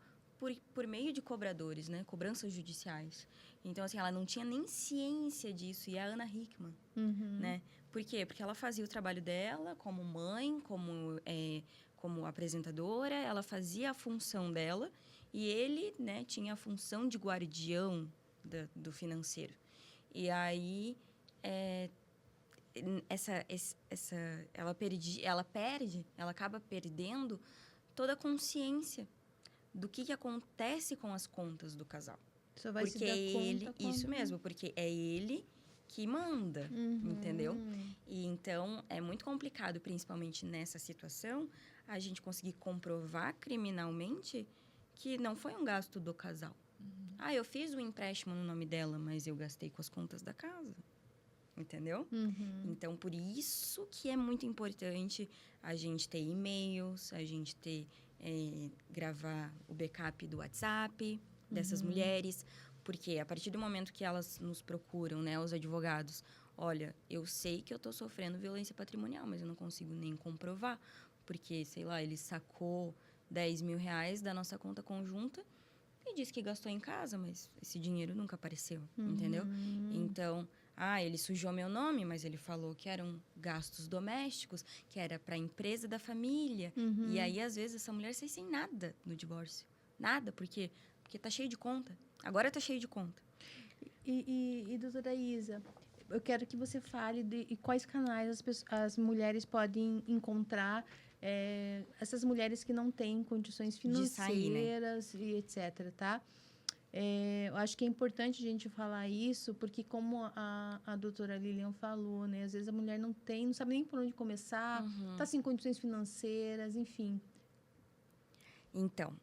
por meio de cobradores, né? Cobranças judiciais. Então, assim, ela não tinha nem ciência disso. E a Ana Hickman, né? Por quê? Porque ela fazia o trabalho dela como mãe, como apresentadora. Ela fazia a função dela. E ele, né, tinha a função de guardião do financeiro. E aí, ela acaba perdendo toda a consciência do que acontece com as contas do casal. Só vai se Porque dar ele, conta isso quando- mesmo, porque é ele que manda, entendeu? E então é muito complicado, principalmente nessa situação, a gente conseguir comprovar criminalmente que não foi um gasto do casal. Eu fiz um empréstimo no nome dela, mas eu gastei com as contas da casa. Entendeu? Então, por isso que é muito importante a gente ter e-mails, a gente ter gravar o backup do WhatsApp dessas mulheres, porque a partir do momento que elas nos procuram, né, os advogados, olha, eu sei que eu estou sofrendo violência patrimonial, mas eu não consigo nem comprovar, porque, sei lá, ele sacou 10 mil reais da nossa conta conjunta e disse que gastou em casa, mas esse dinheiro nunca apareceu, entendeu? Então, ele sujou meu nome, mas ele falou que eram gastos domésticos, que era para a empresa da família. E aí, às vezes, essa mulher sai sem nada no divórcio. Nada, por quê? Porque tá cheio de conta. Agora tá cheio de conta. E doutora Isa, eu quero que você fale de quais canais as mulheres podem encontrar essas mulheres que não têm condições De sair, né? financeiras e etc, tá? Eu acho que é importante a gente falar isso, porque como a doutora Lilian falou, né? Às vezes a mulher não sabe nem por onde começar, tá sem condições financeiras, enfim. Então,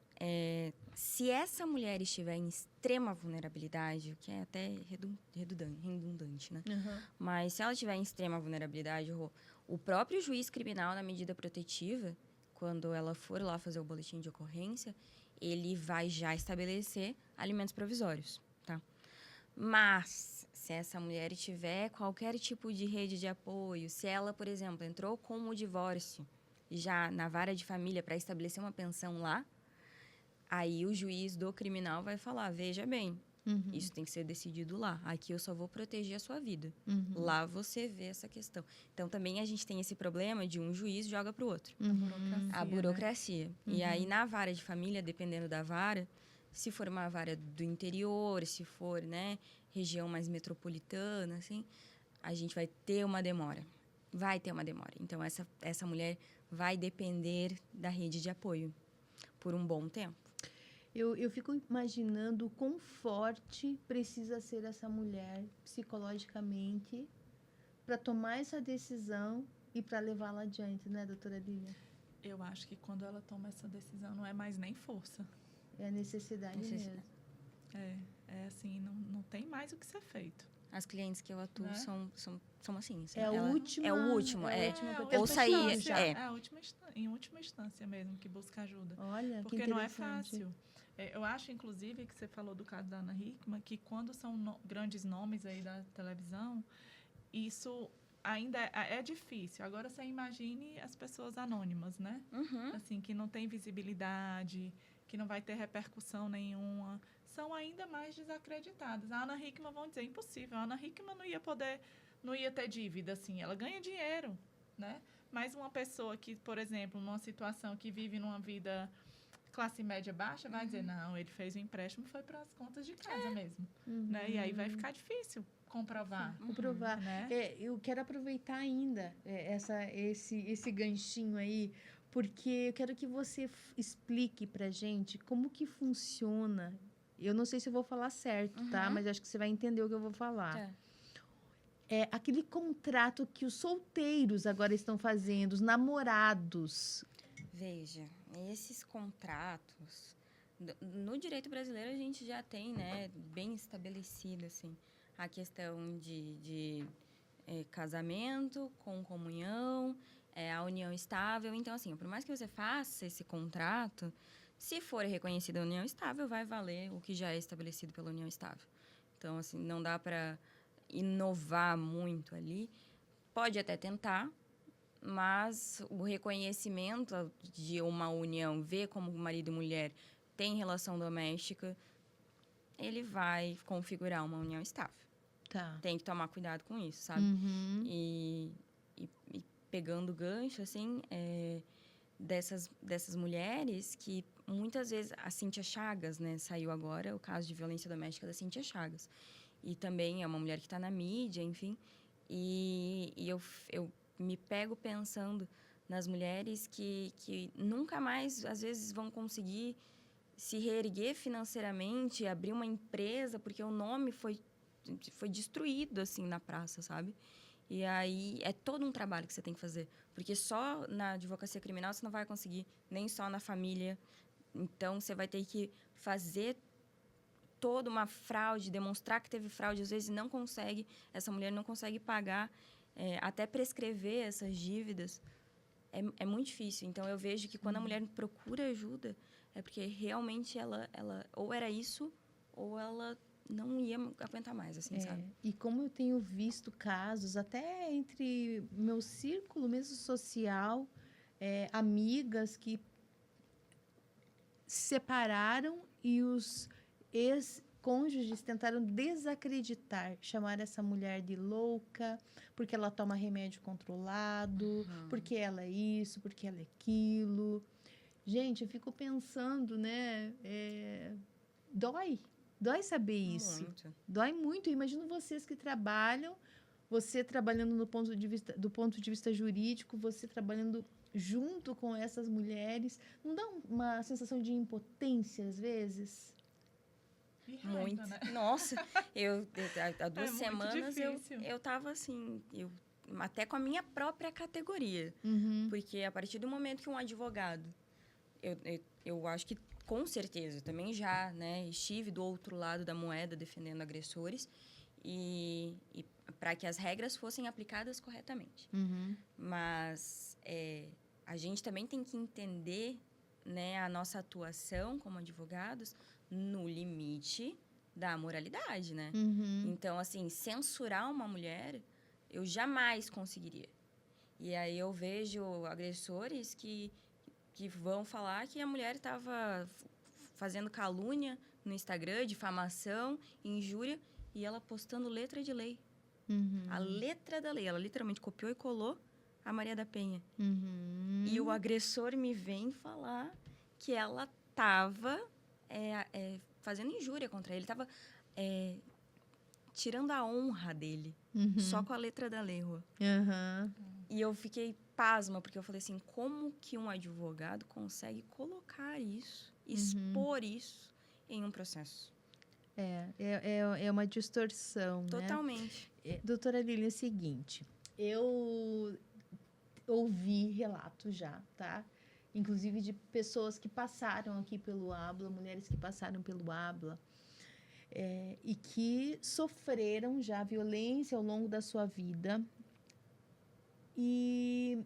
se essa mulher estiver em extrema vulnerabilidade, o que é até redundante, né? Mas se ela estiver em extrema vulnerabilidade, o próprio juiz criminal, na medida protetiva, quando ela for lá fazer o boletim de ocorrência, ele vai já estabelecer alimentos provisórios, tá? Mas, se essa mulher tiver qualquer tipo de rede de apoio, se ela, por exemplo, entrou com o divórcio já na vara de família para estabelecer uma pensão lá, aí o juiz do criminal vai falar, veja bem, isso tem que ser decidido lá. Aqui eu só vou proteger a sua vida. Lá você vê essa questão. Então, também a gente tem esse problema de um juiz joga para o outro. A burocracia. Né? E aí, na vara de família, dependendo da vara, se for uma vara do interior, se for, né, região mais metropolitana, assim, a gente vai ter uma demora. Vai ter uma demora. Então, essa mulher vai depender da rede de apoio por um bom tempo. Eu fico imaginando o quão forte precisa ser essa mulher psicologicamente para tomar essa decisão e para levá-la adiante, né, doutora Lilian? Eu acho que quando ela toma essa decisão não é mais nem força. É a necessidade mesmo. É assim, não tem mais o que ser feito. As clientes que eu atuo, né, são assim. É o último. Ou sair. Em última instância mesmo, que busca ajuda. Olha, porque não é fácil. Eu acho, inclusive, que você falou do caso da Ana Hickman, que quando são grandes nomes aí da televisão, isso ainda é difícil. Agora, você imagine as pessoas anônimas, né? Assim, que não tem visibilidade, que não vai ter repercussão nenhuma. São ainda mais desacreditadas. A Ana Hickman, vão dizer, impossível. A Ana Hickman não ia ter dívida, assim. Ela ganha dinheiro, né? Mas uma pessoa que, por exemplo, numa situação que vive numa vida classe média baixa, vai dizer, não, ele fez o empréstimo, foi para as contas de casa mesmo. Né? E aí vai ficar difícil comprovar. Né? Eu quero aproveitar ainda esse ganchinho aí, porque eu quero que você explique pra gente como que funciona. Eu não sei se eu vou falar certo, tá? Mas acho que você vai entender o que eu vou falar. É aquele contrato que os solteiros agora estão fazendo, os namorados. Veja, esses contratos, no direito brasileiro a gente já tem, né, bem estabelecido, assim, a questão de casamento, com comunhão, a união estável. Então, assim, por mais que você faça esse contrato, se for reconhecida a união estável, vai valer o que já é estabelecido pela união estável. Então, assim, não dá para inovar muito ali. Pode até tentar, mas o reconhecimento de uma união, ver como marido e mulher têm relação doméstica, ele vai configurar uma união estável. Tá. Tem que tomar cuidado com isso, sabe? Uhum. E pegando o gancho, assim, dessas mulheres que muitas vezes... A Cíntia Chagas, né? Saiu agora o caso de violência doméstica da Cíntia Chagas. E também é uma mulher que está na mídia, enfim. E eu me pego pensando nas mulheres que nunca mais, às vezes, vão conseguir se reerguer financeiramente, abrir uma empresa, porque o nome foi destruído, assim, na praça, sabe? E aí é todo um trabalho que você tem que fazer. Porque só na advocacia criminal você não vai conseguir, nem só na família. Então, você vai ter que fazer toda uma fraude, demonstrar que teve fraude. Às vezes não consegue, essa mulher não consegue pagar, até prescrever essas dívidas. É muito difícil. Então, eu vejo que quando a mulher procura ajuda, é porque realmente ela ou era isso, ou ela não ia aguentar mais, assim, sabe? E como eu tenho visto casos, até entre meu círculo mesmo social, amigas que se separaram e os ex-cônjuges tentaram desacreditar, chamar essa mulher de louca, porque ela toma remédio controlado, porque ela é isso, porque ela é aquilo. Gente, eu fico pensando, né? Dói saber isso. Muito. Dói muito. Eu imagino vocês que trabalham, você trabalhando do ponto de vista jurídico, você trabalhando junto com essas mulheres. Não dá uma sensação de impotência, às vezes? E raiva, Muito. né? Nossa, há 2 muito semanas difícil. eu tava assim, até com a minha própria categoria. Uhum. Porque a partir do momento que um advogado, eu acho que com certeza, também já, né, estive do outro lado da moeda defendendo agressores e para que as regras fossem aplicadas corretamente. Uhum. Mas a gente também tem que entender, né, a nossa atuação como advogados no limite da moralidade, né? Uhum. Então, assim, censurar uma mulher, eu jamais conseguiria. E aí eu vejo agressores que vão falar que a mulher estava fazendo calúnia no Instagram, difamação, injúria, e ela postando letra de lei. Uhum. A letra da lei. Ela literalmente copiou e colou a Maria da Penha. Uhum. E o agressor me vem falar que ela estava fazendo injúria contra ele. Estava tirando a honra dele. Uhum. Só com a letra da lei, Rô. Uhum. E eu fiquei pasma, porque eu falei assim, como que um advogado consegue colocar isso, expor isso em um processo? É uma distorção, né? Totalmente. Doutora Lilian, é o seguinte, eu ouvi relatos já, tá? Inclusive de pessoas que passaram aqui pelo Habla, mulheres que passaram pelo Habla, e que sofreram já violência ao longo da sua vida e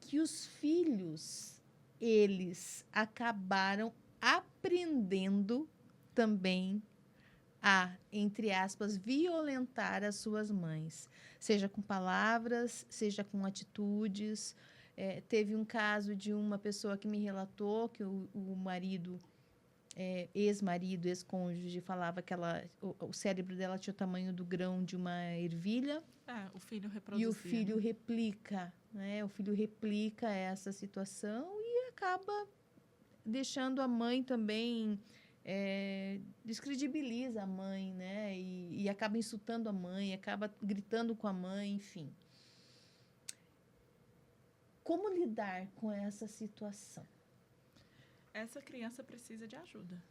que os filhos, eles acabaram aprendendo também a, entre aspas, violentar as suas mães, seja com palavras, seja com atitudes. Teve um caso de uma pessoa que me relatou que o marido, ex-marido, ex-cônjuge, falava que o cérebro dela tinha o tamanho do grão de uma ervilha. O filho reproduzia. E o filho replica, né? O filho replica essa situação e acaba deixando a mãe também, descredibiliza a mãe, né? E acaba insultando a mãe, acaba gritando com a mãe, enfim. Como lidar com essa situação? Essa criança precisa de ajuda,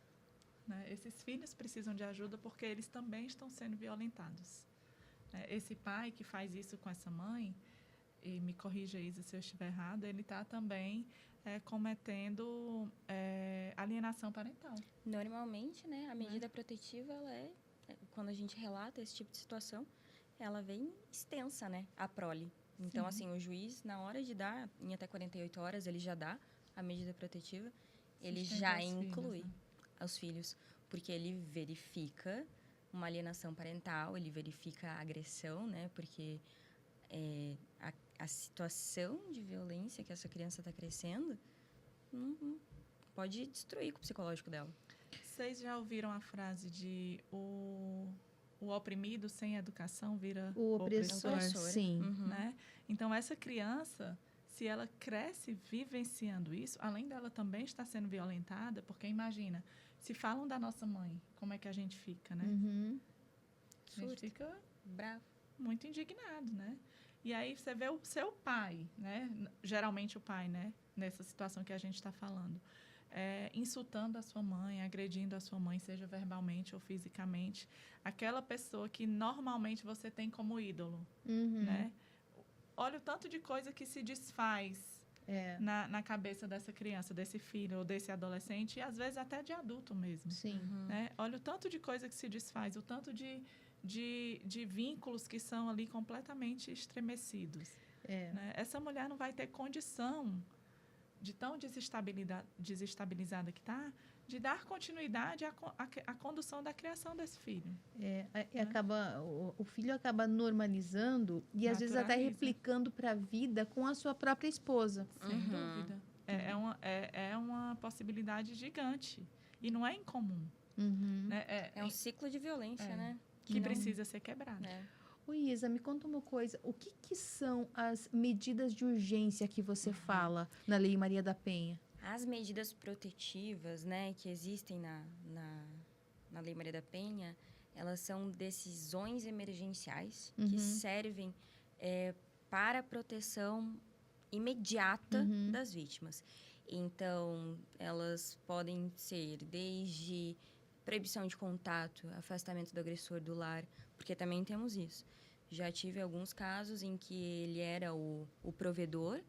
né? Esses filhos precisam de ajuda porque eles também estão sendo violentados. Esse pai que faz isso com essa mãe, e me corrija, Isa, se eu estiver errada, ele está também cometendo alienação parental. Normalmente, né, a medida protetiva, quando a gente relata esse tipo de situação, ela vem extensa, né? A prole. Então, Sim. assim, o juiz, na hora de dar, em até 48 horas, ele já dá a medida protetiva, ele Sustenta já os filhos, inclui né? os filhos, porque ele verifica uma alienação parental, ele verifica a agressão, né? Porque a situação de violência que essa criança está crescendo pode destruir o psicológico dela. Vocês já ouviram a frase de o oprimido sem educação vira O opressor, Opressor. sim. Uhum. né? Então, essa criança, se ela cresce vivenciando isso, além dela também estar sendo violentada, porque imagina, se falam da nossa mãe, como é que a gente fica, né? Uhum. A gente Surta. fica Bravo. muito indignado, né? E aí você vê o seu pai, né? Geralmente o pai, né? Nessa situação que a gente está falando. Insultando a sua mãe, agredindo a sua mãe, seja verbalmente ou fisicamente. Aquela pessoa que normalmente você tem como ídolo, Uhum. né? Olha o tanto de coisa que se desfaz na cabeça dessa criança, desse filho ou desse adolescente, e às vezes até de adulto mesmo. Sim. Né? Olha o tanto de coisa que se desfaz, o tanto de vínculos que são ali completamente estremecidos. Né? Essa mulher não vai ter condição, de tão desestabilizada que está, de dar continuidade à condução da criação desse filho. Acaba, o filho acaba normalizando e às vezes até Naturaliza. replicando para a vida com a sua própria esposa. Sem dúvida. É uma possibilidade gigante. E não é incomum. Uhum. Né? É um ciclo de violência, né? Que precisa ser quebrado. Ô, Isa, me conta uma coisa. O que são as medidas de urgência que você fala na Lei Maria da Penha? As medidas protetivas, né, que existem na Lei Maria da Penha, elas são decisões emergenciais que servem para a proteção imediata das vítimas. Então, elas podem ser desde proibição de contato, afastamento do agressor do lar, porque também temos isso. Já tive alguns casos em que ele era o provedor,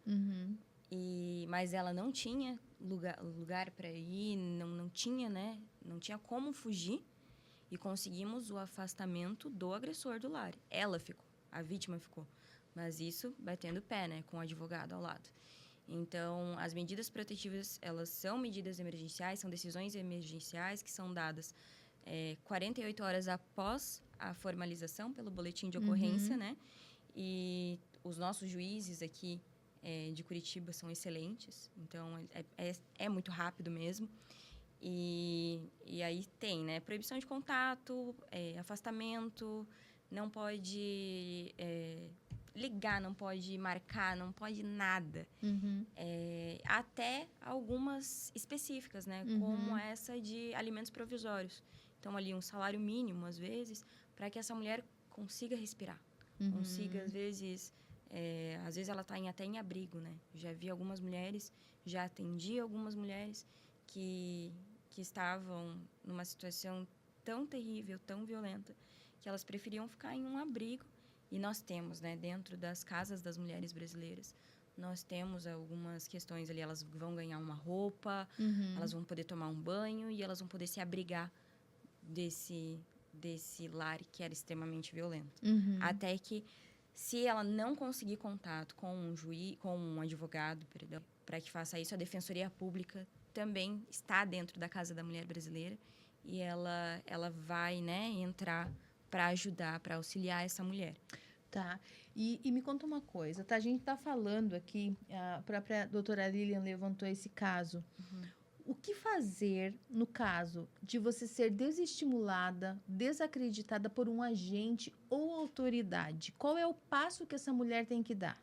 mas ela não tinha lugar para ir, não tinha, né? Não tinha como fugir, e conseguimos o afastamento do agressor do lar. Ela ficou, a vítima ficou, mas isso batendo pé, né? Com o advogado ao lado. Então, as medidas protetivas, elas são medidas emergenciais, são decisões emergenciais que são dadas 48 horas após a formalização pelo boletim de ocorrência, né? E os nossos juízes aqui de Curitiba são excelentes, então é muito rápido mesmo. E aí tem, né? Proibição de contato, afastamento, não pode ligar, não pode marcar, não pode nada. Até algumas específicas, né? Como essa de alimentos provisórios. Então, ali, um salário mínimo, às vezes, para que essa mulher consiga respirar. Consiga, às vezes ela está até em abrigo, né? Já vi algumas mulheres, já atendi algumas mulheres que estavam numa situação tão terrível, tão violenta, que elas preferiam ficar em um abrigo. E nós temos, né, dentro das casas das mulheres brasileiras, nós temos algumas questões ali. Elas vão ganhar uma roupa, elas vão poder tomar um banho e elas vão poder se abrigar desse lar que era extremamente violento. Até que, se ela não conseguir contato com um advogado, para que faça isso, a Defensoria Pública também está dentro da Casa da Mulher Brasileira e ela vai, né, entrar para ajudar, para auxiliar essa mulher. Tá. E me conta uma coisa, tá? A gente tá falando aqui, a própria doutora Lilian levantou esse caso. O que fazer no caso de você ser desestimulada, desacreditada por um agente ou autoridade? Qual é o passo que essa mulher tem que dar?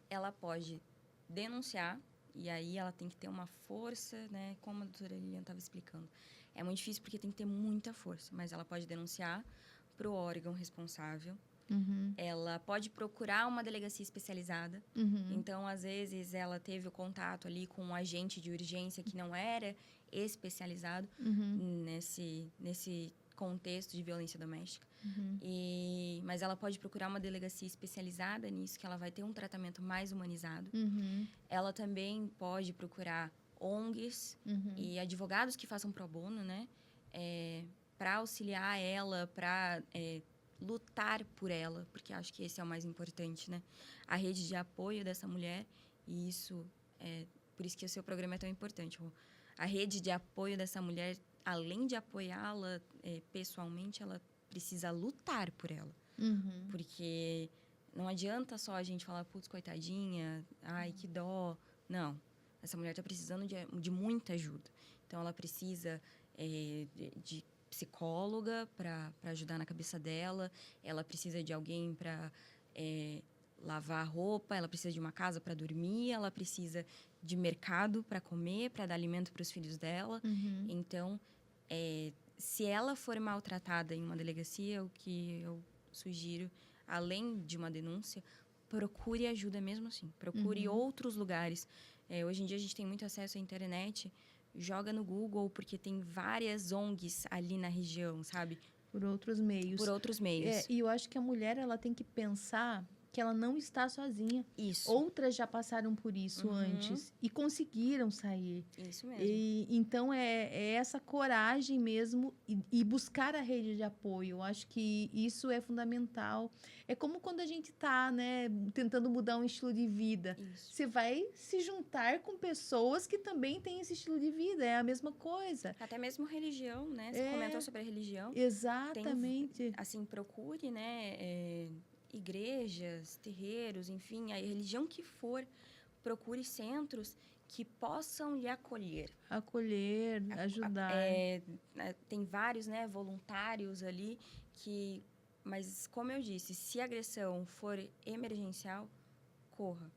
Ela pode denunciar, e aí ela tem que ter uma força, né? Como a doutora Lilian estava explicando. É muito difícil porque tem que ter muita força, mas ela pode denunciar para o órgão responsável. Ela pode procurar uma delegacia especializada. Então, às vezes, ela teve o contato ali com um agente de urgência que não era especializado nesse contexto de violência doméstica. Mas ela pode procurar uma delegacia especializada nisso, que ela vai ter um tratamento mais humanizado. Ela também pode procurar ONGs e advogados que façam pro bono, né? Para auxiliar ela, para lutar por ela, porque acho que esse é o mais importante, né? A rede de apoio dessa mulher, e isso é por isso que o seu programa é tão importante. A rede de apoio dessa mulher, além de apoiá-la pessoalmente, ela precisa lutar por ela. Uhum. Porque não adianta só a gente falar, putz, coitadinha, ai, que dó. Não, essa mulher está precisando de muita ajuda. Então, ela precisa de psicóloga para ajudar na cabeça dela, ela precisa de alguém para lavar a roupa, ela precisa de uma casa para dormir, ela precisa de mercado para comer, para dar alimento para os filhos dela. Uhum. Então, se ela for maltratada em uma delegacia, o que eu sugiro, além de uma denúncia, procure ajuda mesmo assim. Procure outros lugares. Hoje em dia, a gente tem muito acesso à internet. Joga no Google, porque tem várias ONGs ali na região, sabe? Por outros meios. Por outros meios. E eu acho que a mulher, ela tem que pensar que ela não está sozinha. Isso. Outras já passaram por isso antes e conseguiram sair. Isso mesmo. Então, é essa coragem mesmo e buscar a rede de apoio. Eu acho que isso é fundamental. É como quando a gente está, né, tentando mudar um estilo de vida. Isso. Você vai se juntar com pessoas que também têm esse estilo de vida. É a mesma coisa. Até mesmo religião, né? Você comentou sobre a religião. Exatamente. Assim, procure, né? Igrejas, terreiros, enfim, a religião que for, procure centros que possam lhe acolher. Acolher, ajudar. Tem vários, né, voluntários ali que... Mas, como eu disse, se a agressão for emergencial, corra.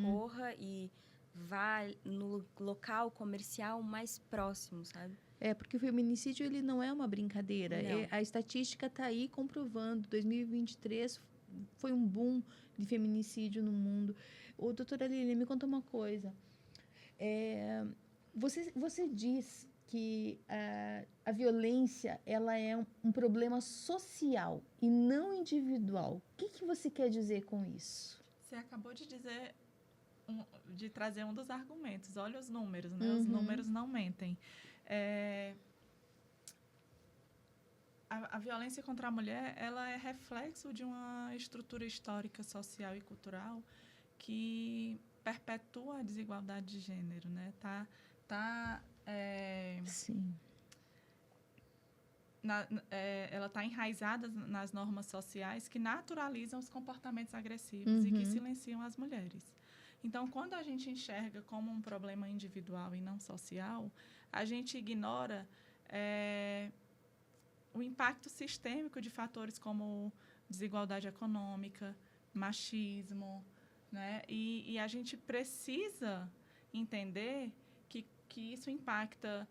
Corra e vá no local comercial mais próximo, sabe? Porque o feminicídio, ele não é uma brincadeira. A estatística está aí comprovando. 2023 foi um boom de feminicídio no mundo. Doutora Lília, me conta uma coisa. Você diz que a violência ela é um problema social e não individual. O que você quer dizer com isso? Você acabou de dizer, de trazer um dos argumentos. Olha os números, né? Os números não mentem. A violência contra a mulher, ela é reflexo de uma estrutura histórica, social e cultural que perpetua a desigualdade de gênero, né? Sim. Ela está enraizada nas normas sociais que naturalizam os comportamentos agressivos e que silenciam as mulheres. Então, quando a gente enxerga como um problema individual e não social, a gente ignora o impacto sistêmico de fatores como desigualdade econômica, machismo, né? E a gente precisa entender que isso impacta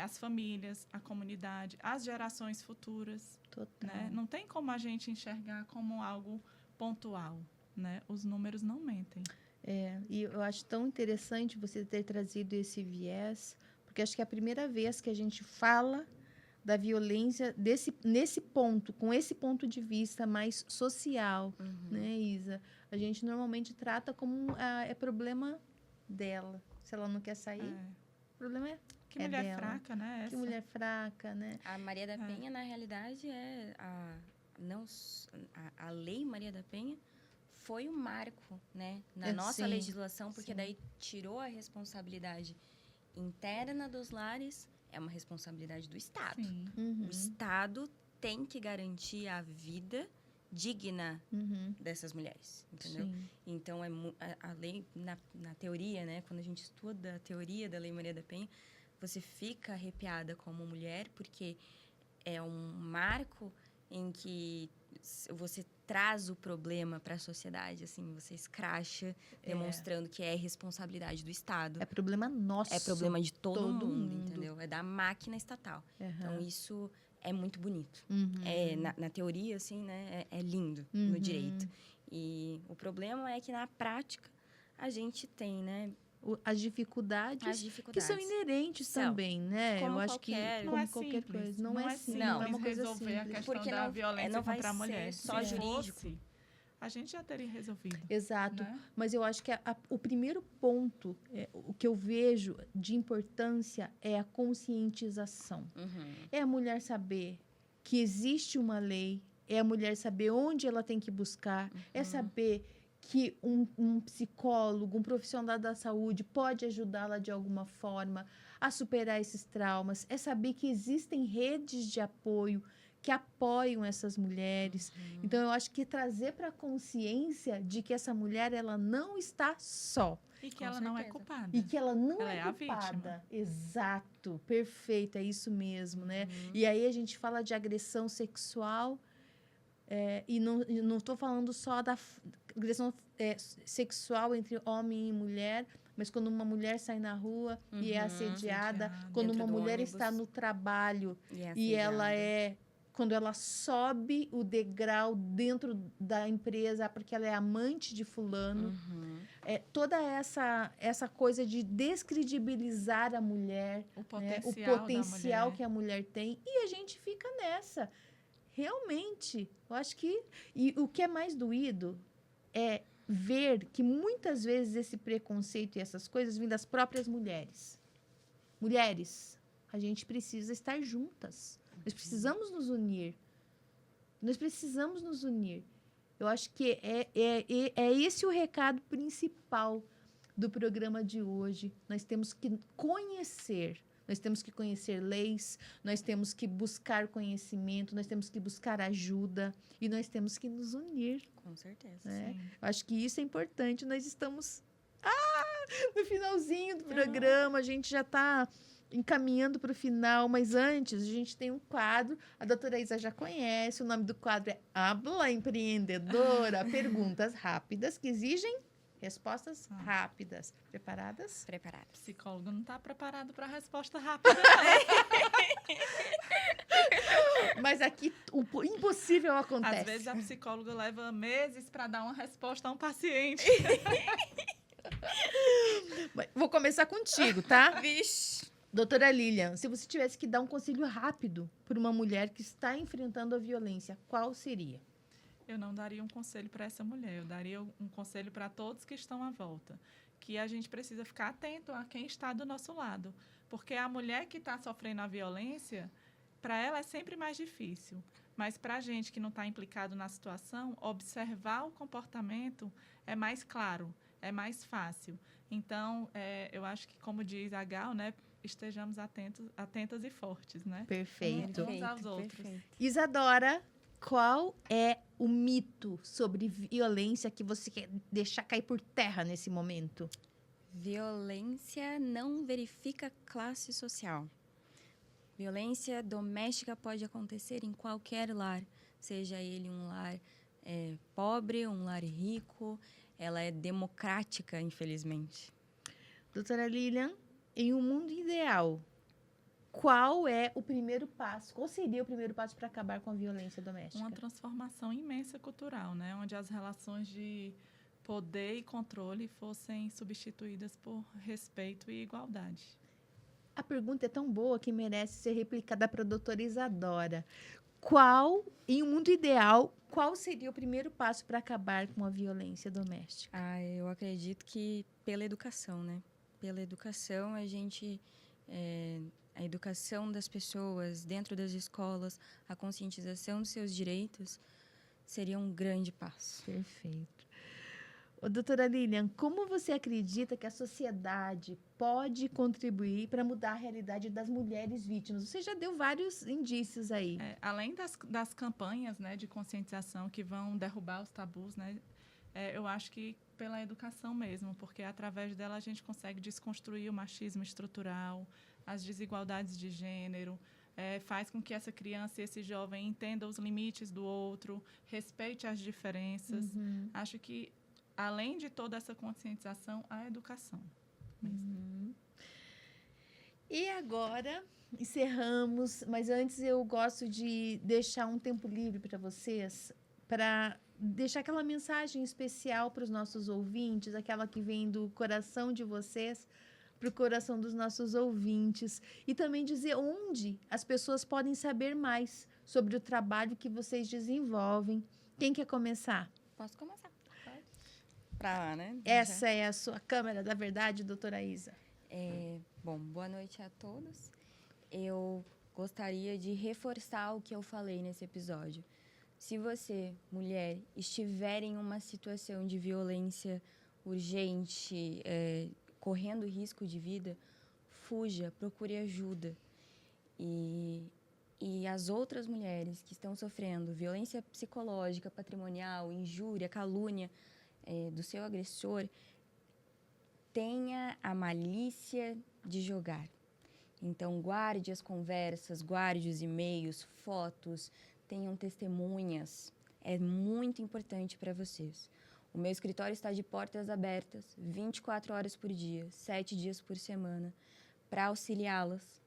as famílias, a comunidade, as gerações futuras. Total. Né? Não tem como a gente enxergar como algo pontual, né? Os números não mentem. E eu acho tão interessante você ter trazido esse viés, porque acho que é a primeira vez que a gente fala da violência nesse ponto, com esse ponto de vista mais social, né, Isa? A gente normalmente trata como problema dela. Se ela não quer sair, o problema é que mulher dela. Fraca, né? Essa. Que mulher fraca, né? A Maria da Penha, na realidade, a Lei Maria da Penha foi um marco, né, na nossa legislação, porque daí tirou a responsabilidade interna dos lares, é uma responsabilidade do Estado. O Estado tem que garantir a vida digna dessas mulheres, entendeu? Sim. Então, a lei, na teoria, né, quando a gente estuda a teoria da Lei Maria da Penha, você fica arrepiada como mulher, porque é um marco em que você traz o problema para a sociedade, assim, você escracha, demonstrando que é responsabilidade do Estado. É problema nosso. É problema de todo mundo, entendeu? É da máquina estatal. Então, isso é muito bonito. Na teoria, assim, né, é lindo no direito. E o problema é que, na prática, a gente tem, né, as dificuldades que são inerentes também, né? Como eu acho que como qualquer coisa, não é simples, não é uma coisa resolver simples. a questão porque da violência contra a mulher. Só jurídico. A gente já teria resolvido. Exato, né? Mas eu acho que o primeiro ponto, o que eu vejo de importância é a conscientização. É a mulher saber que existe uma lei, é a mulher saber onde ela tem que buscar, é saber que um psicólogo, um profissional da saúde pode ajudá-la de alguma forma a superar esses traumas, é saber que existem redes de apoio que apoiam essas mulheres. Então, eu acho que trazer para a consciência de que essa mulher ela não está só. E que Com ela não é certeza. culpada. E que ela não Ela é é a culpada. vítima. Exato, perfeito, é isso mesmo, né? E aí a gente fala de agressão sexual, e não estou falando só da agressão sexual entre homem e mulher, mas quando uma mulher sai na rua e é assediada, Assediada. quando Dentro uma do mulher ônibus. está no trabalho E e ela assediada. quando ela sobe o degrau dentro da empresa porque ela é amante de fulano, toda essa coisa de descredibilizar a mulher, O né, o potencial, potencial da mulher. que a mulher tem, e a gente fica nessa. Realmente, eu acho que... E o que é mais doído é ver que muitas vezes esse preconceito e essas coisas vêm das próprias mulheres. Mulheres, a gente precisa estar juntas. Nós precisamos nos unir. Nós precisamos nos unir. Eu acho que é esse o recado principal do programa de hoje. Nós temos que conhecer. Nós temos que conhecer leis, nós temos que buscar conhecimento, nós temos que buscar ajuda e nós temos que nos unir. Com certeza. Né? Sim. Eu acho que isso é importante. Nós estamos no finalzinho do programa, a gente já está encaminhando para o final, mas antes a gente tem um quadro, a doutora Isa já conhece, o nome do quadro é Habla Empreendedora, perguntas rápidas que exigem respostas rápidas. Preparadas? Preparada. O psicólogo não está preparado para a resposta rápida, não. Mas aqui o impossível acontece. Às vezes a psicóloga leva meses para dar uma resposta a um paciente. Vou começar contigo, tá? Vixe! Doutora Lilian, se você tivesse que dar um conselho rápido para uma mulher que está enfrentando a violência, qual seria? Eu não daria um conselho para essa mulher, eu daria um conselho para todos que estão à volta. Que a gente precisa ficar atento a quem está do nosso lado. Porque a mulher que está sofrendo a violência, para ela é sempre mais difícil. Mas para a gente que não está implicado na situação, observar o comportamento é mais claro, é mais fácil. Então, eu acho que, como diz a Gal, né, estejamos atentas e fortes, né? Perfeito. Uns aos outros. Perfeito. Isadora, qual é o mito sobre violência que você quer deixar cair por terra nesse momento? Violência não verifica classe social. Violência doméstica pode acontecer em qualquer lar, seja ele um lar pobre, um lar rico. Ela é democrática, infelizmente. Doutora Lilian, em um mundo ideal, qual é o primeiro passo? Qual seria o primeiro passo para acabar com a violência doméstica? Uma transformação imensa cultural, né? Onde as relações de poder e controle fossem substituídas por respeito e igualdade. A pergunta é tão boa que merece ser replicada para a doutora Isadora. Em um mundo ideal, qual seria o primeiro passo para acabar com a violência doméstica? Eu acredito que pela educação, né? Pela educação, a educação das pessoas dentro das escolas, a conscientização dos seus direitos, seria um grande passo. Perfeito. Doutora Lilian, como você acredita que a sociedade pode contribuir para mudar a realidade das mulheres vítimas? Você já deu vários indícios aí. Além das campanhas, né, de conscientização que vão derrubar os tabus, né, eu acho que pela educação mesmo, porque através dela a gente consegue desconstruir o machismo estrutural, as desigualdades de gênero, faz com que essa criança e esse jovem entenda os limites do outro, respeite as diferenças. Acho que, além de toda essa conscientização, a educação mesmo. E agora, encerramos, mas antes eu gosto de deixar um tempo livre para vocês, para deixar aquela mensagem especial para os nossos ouvintes, aquela que vem do coração de vocês para o coração dos nossos ouvintes, e também dizer onde as pessoas podem saber mais sobre o trabalho que vocês desenvolvem. Quem quer começar? Posso começar? Pra lá, né? Essa é a sua câmera da verdade, doutora Isa. Bom, boa noite a todos. Eu gostaria de reforçar o que eu falei nesse episódio. Se você, mulher, estiver em uma situação de violência urgente, correndo risco de vida, fuja, procure ajuda. E as outras mulheres que estão sofrendo violência psicológica, patrimonial, injúria, calúnia do seu agressor, tenha a malícia de jogar. Então, guarde as conversas, guarde os e-mails, fotos, tenham testemunhas. É muito importante para vocês. O meu escritório está de portas abertas, 24 horas por dia, 7 dias por semana, para auxiliá-las.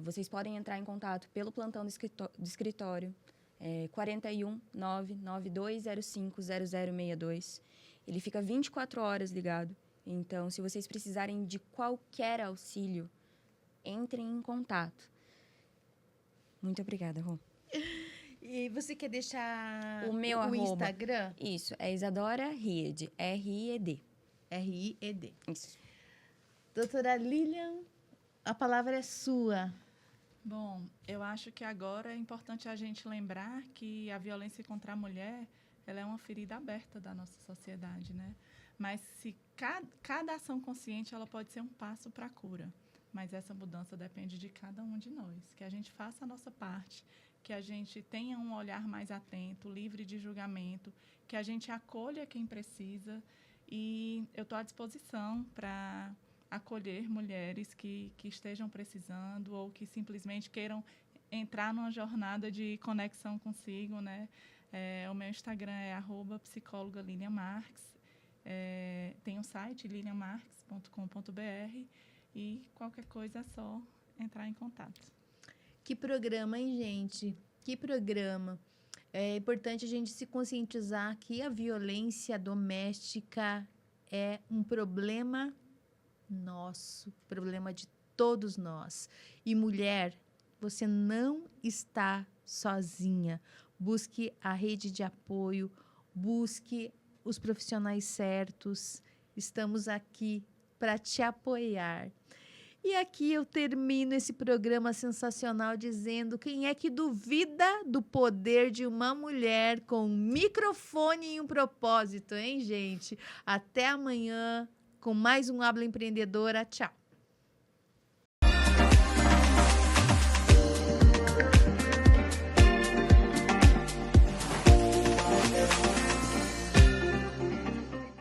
Vocês podem entrar em contato pelo plantão do escritório, 41 99205 0062. Ele fica 24 horas ligado. Então, se vocês precisarem de qualquer auxílio, entrem em contato. Muito obrigada, Rô. E você quer deixar o meu Instagram? Isso, é Isadora Ried, R-I-E-D. R-I-E-D. Isso. Doutora Lilian, a palavra é sua. Bom, eu acho que agora é importante a gente lembrar que a violência contra a mulher, ela é uma ferida aberta da nossa sociedade, né? Mas se cada ação consciente, ela pode ser um passo para a cura. Mas essa mudança depende de cada um de nós. Que a gente faça a nossa parte, que a gente tenha um olhar mais atento, livre de julgamento, que a gente acolha quem precisa. E eu estou à disposição para acolher mulheres que estejam precisando ou que simplesmente queiram entrar numa jornada de conexão consigo, né? O meu Instagram é @psicóloga_Lilian_Marques. Tem o site lilianmarques.com.br e qualquer coisa é só entrar em contato. Que programa, hein, gente? Que programa. É importante a gente se conscientizar que a violência doméstica é um problema nosso, problema de todos nós. E mulher, você não está sozinha. Busque a rede de apoio, busque os profissionais certos. Estamos aqui para te apoiar. E aqui eu termino esse programa sensacional dizendo: quem é que duvida do poder de uma mulher com um microfone e um propósito, hein, gente? Até amanhã com mais um Habla Empreendedora. Tchau.